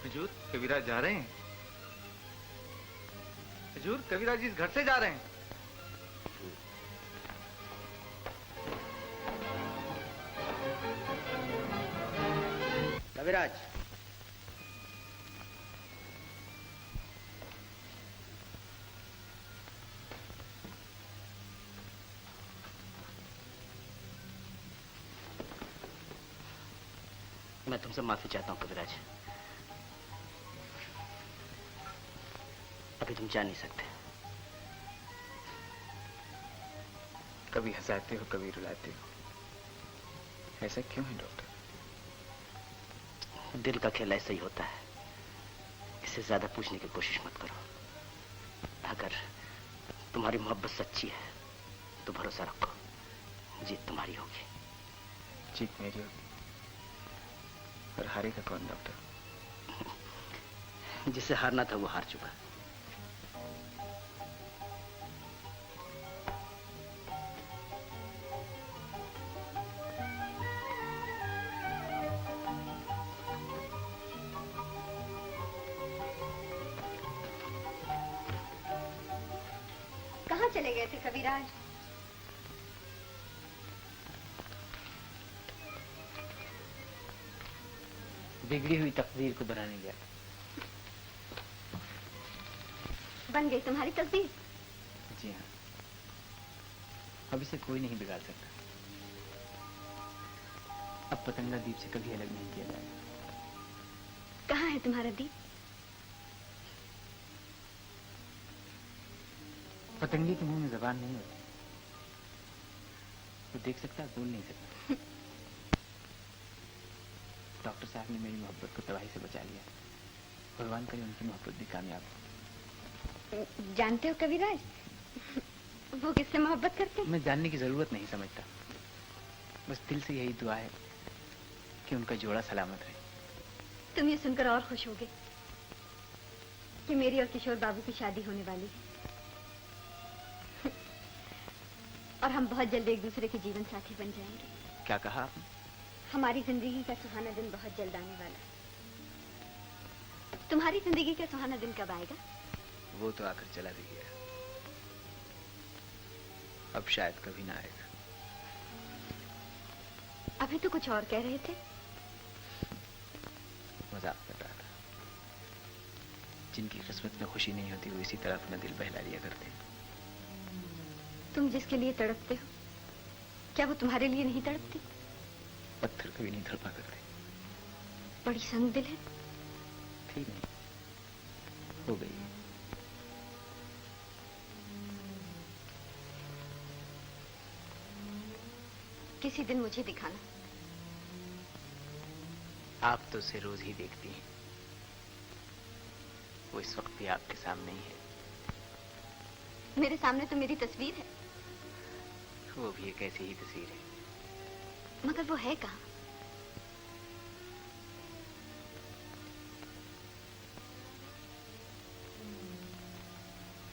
Speaker 18: हुजूर, कविराज जा रहे हैं। हुजूर, कविराज इस घर से जा रहे हैं।
Speaker 13: कविराज, मैं तुमसे माफी चाहता हूं कविराज। अभी तुम जा नहीं सकते।
Speaker 8: कभी हंसाते हो, कभी रुलाते हो। ऐसा क्यों है डॉक्टर?
Speaker 13: दिल का खेल ऐसा ही होता है। इससे ज्यादा पूछने की कोशिश मत करो। अगर तुम्हारी मोहब्बत सच्ची है तो भरोसा रखो, जीत तुम्हारी होगी।
Speaker 8: जीत मेरी होगी, और हारेगा कौन डॉक्टर?
Speaker 13: जिसे हारना था वो हार चुका।
Speaker 3: कहाँ चले गए थे कविराज?
Speaker 8: बिगड़ी हुई तकदीर को बनाने गया।
Speaker 3: बन गई तुम्हारी तकदीर?
Speaker 8: जी हाँ, अब इसे कोई नहीं बिगाड़ सकता। अब पतंगा दीप से कभी अलग नहीं किया जाएगा।
Speaker 3: कहाँ है तुम्हारा दीप?
Speaker 8: पतंगे के मुंह में जबान नहीं होती, वो देख सकता है, बोल नहीं सकता। डॉक्टर साहब ने मेरी मोहब्बत को तबाही से बचा लिया। भगवान करे उनकी मोहब्बत भी कामयाब हो।
Speaker 3: जानते हो कविराज, वो किससे मोहब्बत करते हैं?
Speaker 8: मैं जानने की जरूरत नहीं समझता, बस दिल से यही दुआ है कि उनका जोड़ा सलामत रहे।
Speaker 3: तुम ये सुनकर और खुश होगे कि मेरी और किशोर बाबू की शादी होने वाली है और हम बहुत जल्द एक दूसरे के जीवन साथी बन जाएंगे।
Speaker 8: क्या कहा आपने?
Speaker 3: हमारी जिंदगी का सुहाना दिन बहुत जल्द आने वाला है। तुम्हारी जिंदगी का सुहाना दिन कब आएगा?
Speaker 8: वो तो आकर चला भी गया, अब शायद कभी ना आएगा।
Speaker 3: अभी तो कुछ और कह रहे थे।
Speaker 8: मजाक कर रहा था। जिनकी किस्मत में खुशी नहीं होती वो इसी तरह अपना दिल बहला लिया करते।
Speaker 3: तुम जिसके लिए तड़पते हो, क्या वो तुम्हारे लिए नहीं तड़पती?
Speaker 8: पत्थर कभी नहीं तड़पा करते।
Speaker 3: बड़ी संग दिल है।
Speaker 8: ठीक नहीं, हो गई।
Speaker 3: किसी दिन मुझे दिखाना।
Speaker 8: आप तो उसे रोज ही देखती हैं, वो इस वक्त भी आपके सामने ही है।
Speaker 3: मेरे सामने तो मेरी तस्वीर है।
Speaker 8: वो भी एक ऐसी ही तस्वीर है।
Speaker 3: मगर वो है कहाँ?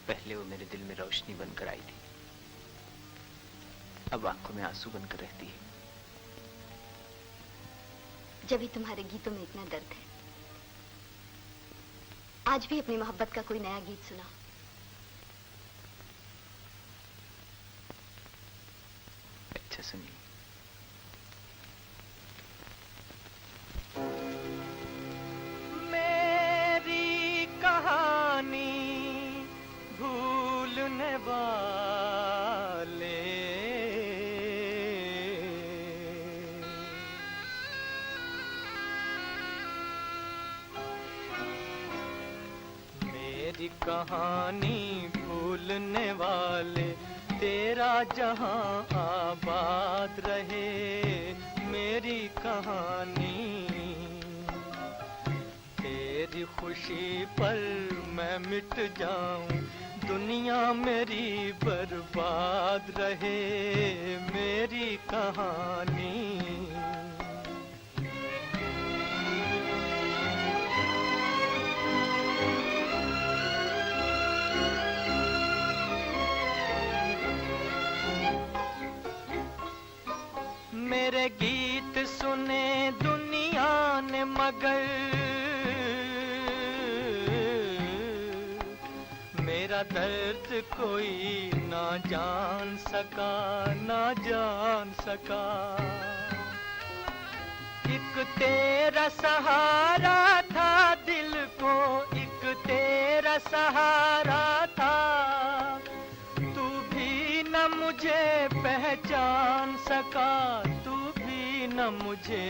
Speaker 8: पहले वो मेरे दिल में रोशनी बनकर आई थी, अब आंखों में आंसू बनकर रहती है।
Speaker 3: जब भी तुम्हारे गीतों में इतना दर्द है, आज भी अपनी मोहब्बत का कोई नया गीत सुनाओ।
Speaker 8: अच्छा सुनिए।
Speaker 11: मेरी कहानी भूलने वाले मेरी कहानी भूलने वाले, तेरा जहां आबाद रहे। मेरी कहानी तेरी खुशी पर मैं मिट जाऊं, दुनिया मेरी बर्बाद रहे। मेरी कहानी मेरे गीत सुने दुनिया ने मगर मेरा दर्द कोई ना जान सका, ना जान सका। एक तेरा सहारा था दिल को, एक तेरा सहारा था। तू भी न मुझे पहचान सका, तू भी न मुझे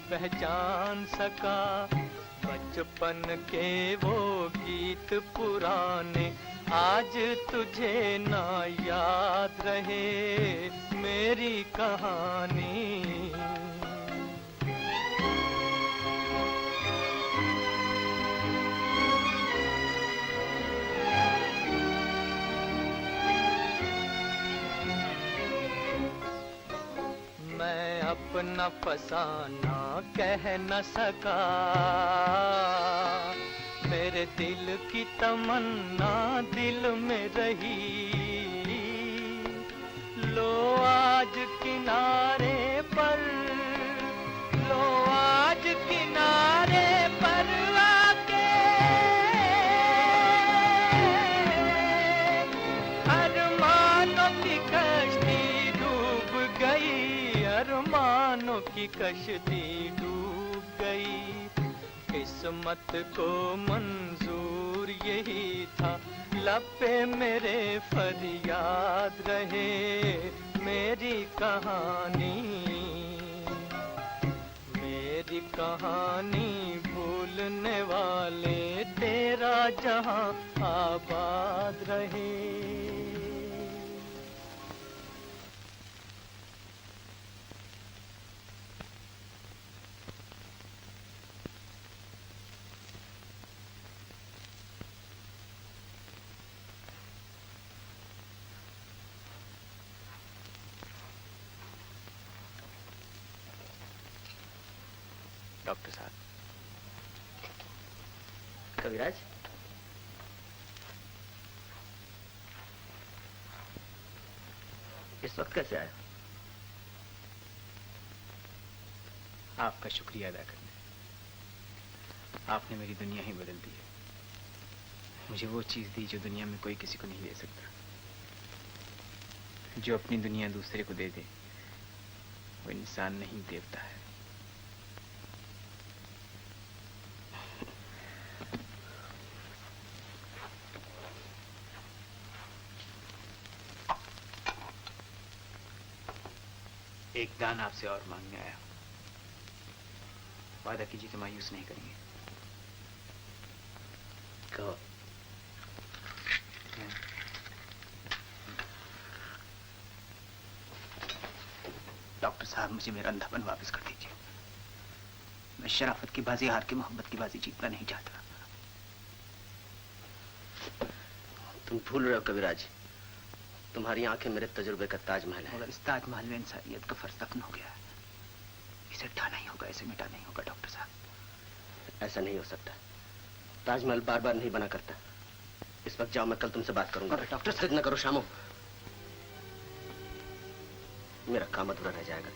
Speaker 11: पहचान सका। बचपन के वो गीत पुराने आज तुझे ना याद रहे। मेरी कहानी मैं अपना फसाना कह न सका। मेरे मेरे दिल की तमन्ना दिल में रही। लो आज किनारे पर, लो आज किनारे पर आके अरमानों की कश्ती डूब गई, अरमानों की कश्ती डूब गई। किस्मत को मंजूर यही था, लब पे मेरे फरियाद रहे मेरी कहानी, मेरी कहानी भूलने वाले तेरा जहां आबाद रहे।
Speaker 13: डॉक्टर साहब। कविराज, इस वक्त कैसे आया?
Speaker 8: आपका शुक्रिया अदा करने। आपने मेरी दुनिया ही बदल दी है। मुझे वो चीज दी जो दुनिया में कोई किसी को नहीं दे सकता। जो अपनी दुनिया दूसरे को दे दे वो इंसान नहीं देवता है। एक दान आपसे और मांगने आया। वादा कीजिए कि मायूस नहीं करेंगे।
Speaker 13: कहो।
Speaker 8: डॉक्टर साहब, मुझे मेरा अंधापन वापस कर दीजिए। मैं शराफत की बाजी हार के मोहब्बत की बाजी जीतना नहीं चाहता।
Speaker 13: तुम भूल रहे हो कविराज, तुम्हारी आंखें मेरे तजुर्बे का ताजमहल है।
Speaker 8: मगर इस ताजमहल में इंसानियत का फर्ज दफन हो गया है। इसे ढा नहीं होगा, इसे मिटा नहीं होगा डॉक्टर साहब।
Speaker 13: ऐसा नहीं हो सकता। ताजमहल बार बार नहीं बना करता। इस वक्त जाओ, मैं कल तुमसे बात करूंगा।
Speaker 8: डॉक्टर
Speaker 13: जिद न करो शामो, मेरा काम अधूरा रह जाएगा।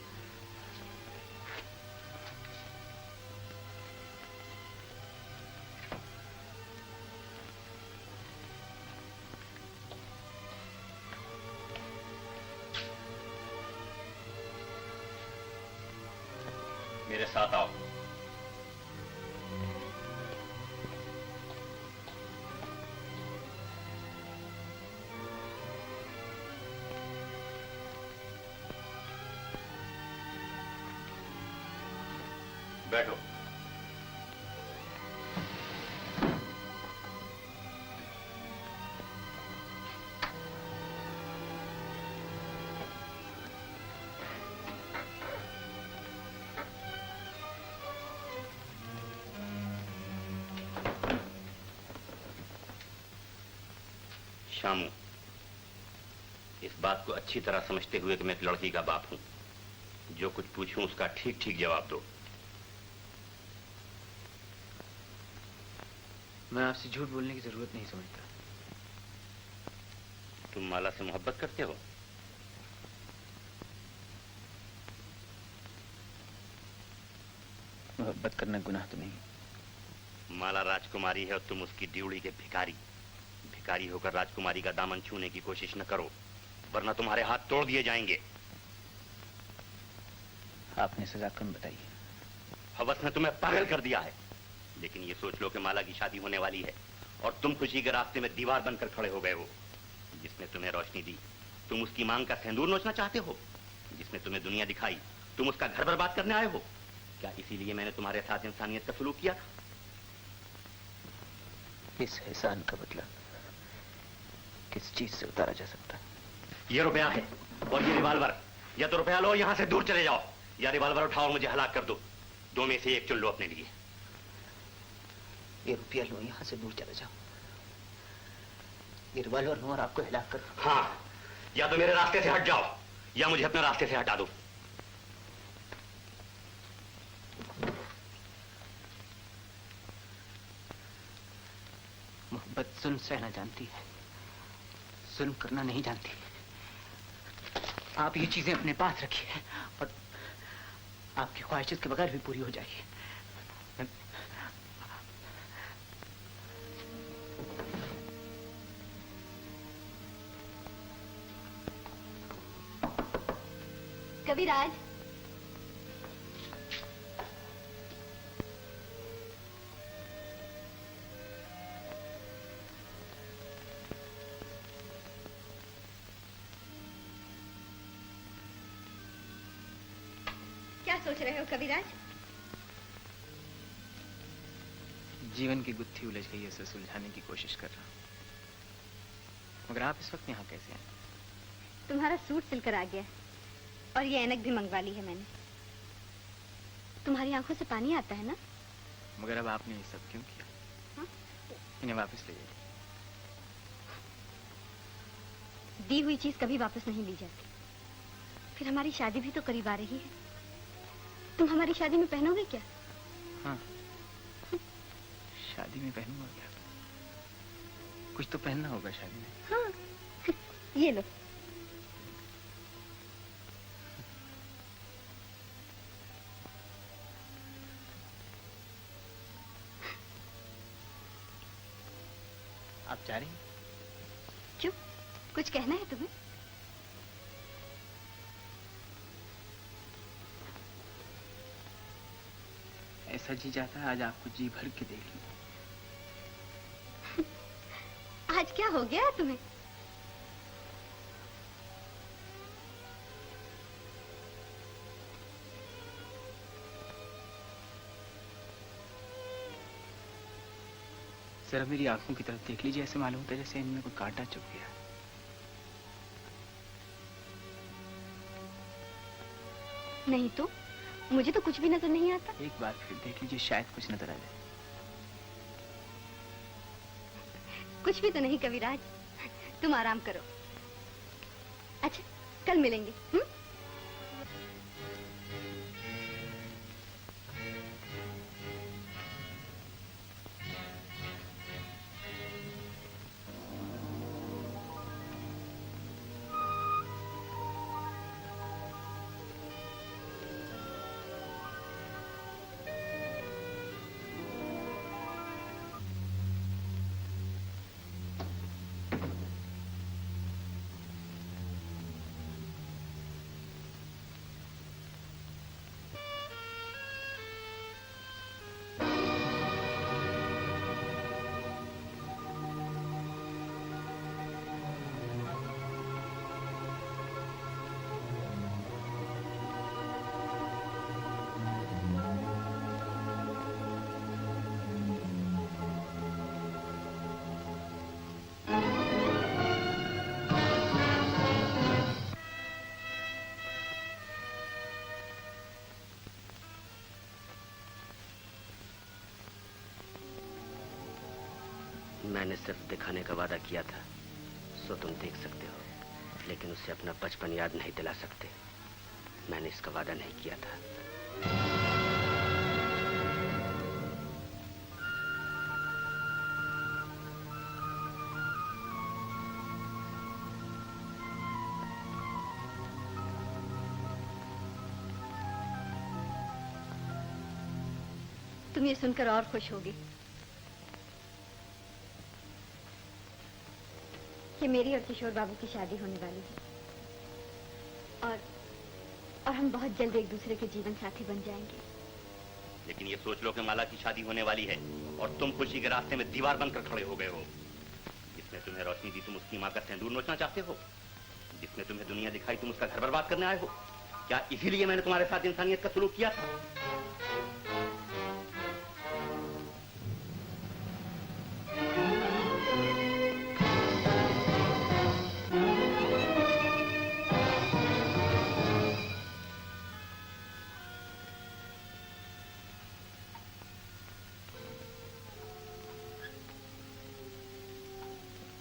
Speaker 6: मेरे साथ आओ। बैठो। शामू, इस बात को अच्छी तरह समझते हुए कि मैं एक लड़की का बाप हूं, जो कुछ पूछूं उसका ठीक ठीक जवाब दो।
Speaker 8: मैं आपसे झूठ बोलने की जरूरत नहीं समझता।
Speaker 6: तुम माला से मोहब्बत करते हो?
Speaker 8: मोहब्बत करना गुनाह तो नहीं।
Speaker 6: माला राजकुमारी है और तुम उसकी ड्यूड़ी के भिखारी। भिखारी होकर राजकुमारी का दामन छूने की कोशिश न करो, वरना तुम्हारे हाथ तोड़ दिए जाएंगे।
Speaker 8: आपने सजा कम बताई।
Speaker 6: हवस ने तुम्हें पागल कर दिया है। लेकिन ये सोच लो कि माला की शादी होने वाली है और तुम खुशी के रास्ते में दीवार बनकर खड़े हो गए हो। जिसने तुम्हें रोशनी दी, तुम उसकी मांग का सिंदूर नोचना चाहते हो। जिसने तुम्हें दुनिया दिखाई, तुम उसका घर बर्बाद करने आए हो। क्या इसीलिए मैंने तुम्हारे साथ इंसानियत का सलूक किया?
Speaker 8: इस एहसान का बदला किस चीज से उतारा जा सकता है?
Speaker 6: ये रुपया है और ये रिवाल्वर। या तो रुपया लो, यहां से दूर चले जाओ, या रिवाल्वर उठाओ और मुझे हलाक कर दो। दो में से एक चुन लो अपने लिए।
Speaker 8: ये रुपया लो, यहां से दूर चले जाओ। ये रिवाल्वर लो और आपको हिलाक कर।
Speaker 6: हाँ, या तो मेरे रास्ते से हट जाओ या मुझे अपने रास्ते से हटा दो।
Speaker 8: मोहब्बत जुल्म सहना जानती है, जुल्म करना नहीं जानती। आप ये चीजें अपने पास रखिए और आपकी ख्वाहिश के बगैर भी पूरी हो जाएगी।
Speaker 3: कविराज, क्या सोच रहे हो कविराज?
Speaker 8: जीवन की गुत्थी उलझ गई है, उसे सुलझाने की कोशिश कर रहा हूं। मगर आप इस वक्त यहाँ कैसे हैं?
Speaker 3: तुम्हारा सूट सिलकर आ गया और ये ऐनक भी मंगवा ली है मैंने। तुम्हारी आंखों से पानी आता है ना?
Speaker 8: मगर अब आपने ये सब क्यों किया?
Speaker 3: हाँ?
Speaker 8: इन्हें वापस ले जाइए।
Speaker 3: दी हुई चीज कभी वापस नहीं ली जाती। फिर हमारी शादी भी तो करीब आ रही है। तुम हमारी शादी में पहनोगे क्या?
Speaker 8: हाँ, शादी में पहनूंगा क्या? कुछ तो पहनना होगा शादी में।
Speaker 3: हाँ, ये लो।
Speaker 8: आप जा रही हैं?
Speaker 3: क्यों? कुछ कहना है तुम्हें?
Speaker 8: ऐसा जी जाता है आज आपको जी भर के देख लूं।
Speaker 3: आज क्या हो गया तुम्हें?
Speaker 8: जरा मेरी आंखों की तरफ देख लीजिए, ऐसे मालूम होता है जैसे इनमें कोई कांटा चुभ गया।
Speaker 3: नहीं तो मुझे तो कुछ भी नजर नहीं आता।
Speaker 8: एक बार फिर देख लीजिए, शायद कुछ नजर आ जाए।
Speaker 3: कुछ भी तो नहीं कविराज, तुम आराम करो। अच्छा, कल मिलेंगे।
Speaker 13: मैंने सिर्फ दिखाने का वादा किया था, सो तुम देख सकते हो, लेकिन उसे अपना बचपन याद नहीं दिला सकते। मैंने इसका वादा नहीं किया था।
Speaker 3: तुम ये सुनकर और खुश होगी कि मेरी और किशोर बाबू की शादी होने वाली है और हम बहुत जल्द एक दूसरे के जीवन साथी बन जाएंगे।
Speaker 6: लेकिन ये सोच लो कि माला की शादी होने वाली है और तुम खुशी के रास्ते में दीवार बनकर खड़े हो गए हो। जिसने तुम्हें रोशनी दी तुम उसकी माँ का सिंदूर नोचना चाहते हो। जिसने तुम्हें दुनिया दिखाई तुम उसका घर बर्बाद करने आए हो। क्या इसीलिए मैंने तुम्हारे साथ इंसानियत का सलूक किया था?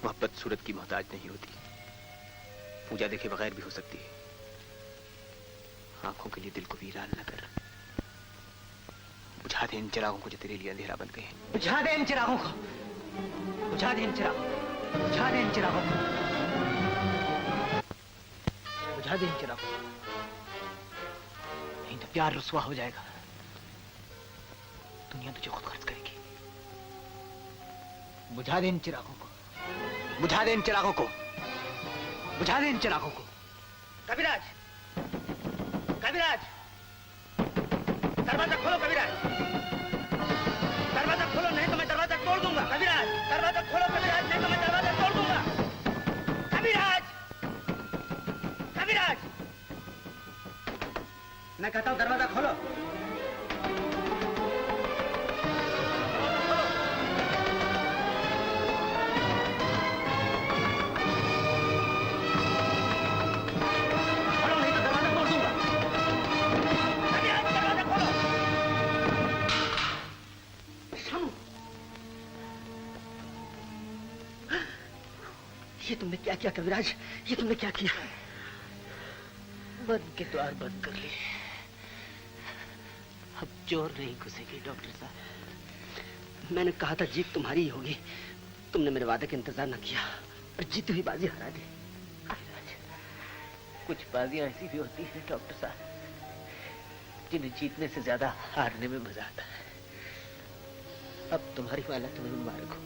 Speaker 8: मोहब्बत सूरत की मोहताज नहीं होती, पूजा देखे बगैर भी हो सकती है। आंखों के लिए दिल को वीरान न कर, बुझा दे इन चिरागों को जो तेरे लिए अंधेरा बन गए हैं। बुझा दे इन चिरागों को, बुझा दे इन चिरागों को, बुझा दे इन चिरागों को, बुझा दे इन चिरागों को, नहीं तो प्यार रुसवा हो जाएगा। दुनिया तुझे खुद खर्च करेगी। बुझा दे इन चिरागों को, बुझा दे इन चिरागों को, बुझा दे इन चिरागों को।
Speaker 14: कविराज, कविराज, दरवाजा खोलो कविराज, दरवाजा खोलो नहीं तो मैं दरवाजा तोड़ दूंगा। कविराज, दरवाजा खोलो कविराज, नहीं तो मैं दरवाजा तोड़ दूंगा। कविराज, कविराज, मैं कहता हूँ दरवाजा खोलो।
Speaker 12: ये तुमने क्या किया कविराज, ये तुमने क्या किया? बंद के द्वार बंद कर लिए, अब जोर नहीं घुसेगी डॉक्टर साहब। मैंने कहा था जीत तुम्हारी ही होगी, तुमने मेरे वादे का इंतजार न किया और जीती हुई बाजी हरा दी। कुछ बाजियां ऐसी भी होती हैं डॉक्टर साहब जिन्हें जीतने से ज्यादा हारने में मजा आता है। अब तुम्हारी माला तुम्हें मुबारक हो,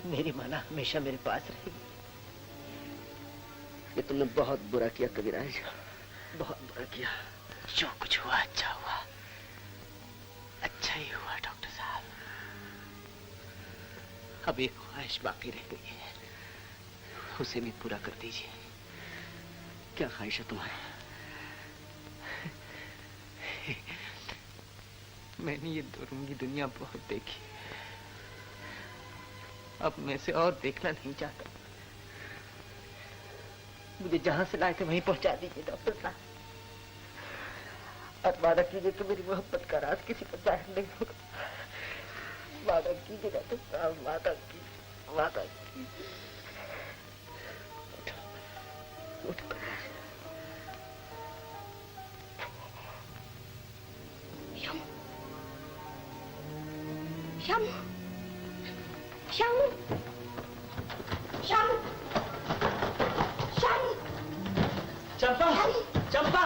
Speaker 12: मेरी माला हमेशा मेरे पास रहेगी। ये तुमने बहुत बुरा किया कविराज, बहुत बुरा किया। जो कुछ हुआ अच्छा हुआ, अच्छा ही हुआ डॉक्टर साहब। अब एक ख्वाहिश बाकी रह गई है, उसे भी पूरा कर दीजिए। क्या ख्वाहिश है तुम्हारी?
Speaker 8: मैंने ये दुरंगी दुनिया बहुत देखी, अब मैं से और देखना नहीं चाहता।
Speaker 12: मुझे जहां से लाए थे वहीं पहुंचा दीजिए डॉक्टर साहब, और वादा कीजिए कि मेरी मोहब्बत का राज किसी को जाहिर नहीं होगा। वादा कीजिए डॉक्टर साहब, वादा कीजिए, वादा कीजिए। उठ कर
Speaker 2: श्याम, श्याम, श्याम, श्याम,
Speaker 14: चंपा, चंपा,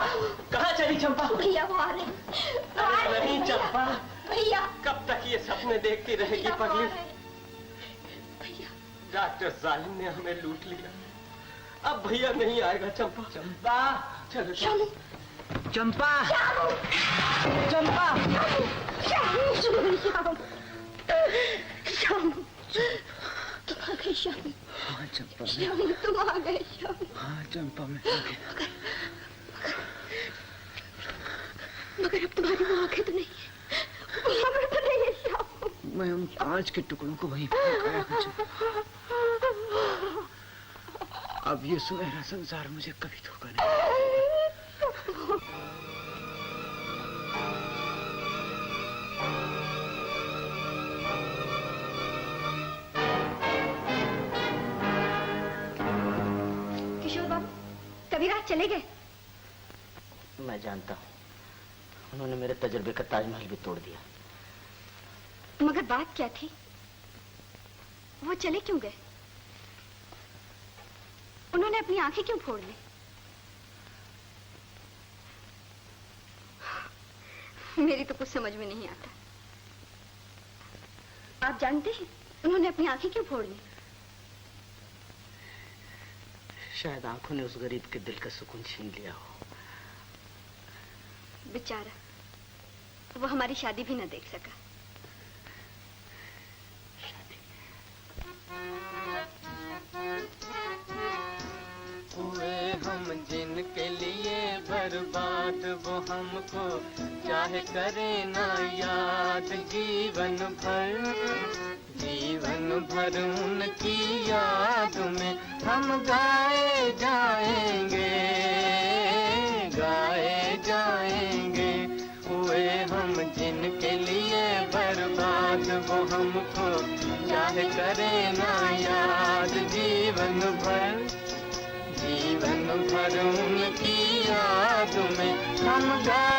Speaker 14: कहाँ चली चंपा?
Speaker 2: भैया वो आ रहे हैं।
Speaker 14: अरे नहीं चंपा,
Speaker 2: भैया
Speaker 14: कब तक ये सपने देखती रहेगी पगली? डॉक्टर जालिम ने हमें लूट लिया, अब भैया नहीं आएगा चंपा।
Speaker 8: चंपा,
Speaker 14: चलो
Speaker 2: श्याम,
Speaker 8: चंपा, चंपा,
Speaker 2: श्याम, श्याम, श्याम, तुम आ गए श्याम।
Speaker 8: हाँ चंपा,
Speaker 2: श्याम तुम आ गए श्याम।
Speaker 8: हाँ चंपा मैं आ गया।
Speaker 2: मगर अब तुम्हारी वो आंखें तो नहीं है, वो खबर तो नहीं है श्याम।
Speaker 8: मैं उन कांच के टुकड़ों को वहीं फेंक आया हूँ चंपा। अब ये सुनहरा संसार मुझे कभी धोखा नहीं।
Speaker 2: कविराज चले गए?
Speaker 12: मैं जानता हूँ, उन्होंने मेरे तजुर्बे का ताजमहल भी तोड़ दिया।
Speaker 2: मगर बात क्या थी? वो चले क्यों गए? उन्होंने अपनी आंखें क्यों फोड़ ली? मेरी तो कुछ समझ में नहीं आता। आप जानते हैं उन्होंने अपनी आंखें क्यों फोड़ ली?
Speaker 12: शायद आंखों ने उस गरीब के दिल का सुकून छीन लिया हो।
Speaker 2: बेचारा, वो हमारी शादी भी न देख सका।
Speaker 11: हुए हम जिनके लिए बर्बाद, वो हमको चाहे करे ना याद। जीवन भर उनकी याद में हम गाए जाएंगे, गाए जाएंगे। हुए हम जिनके लिए बर्बाद, वो हमको चाहे करे ना याद। जीवन भर उनकी याद में हम गाए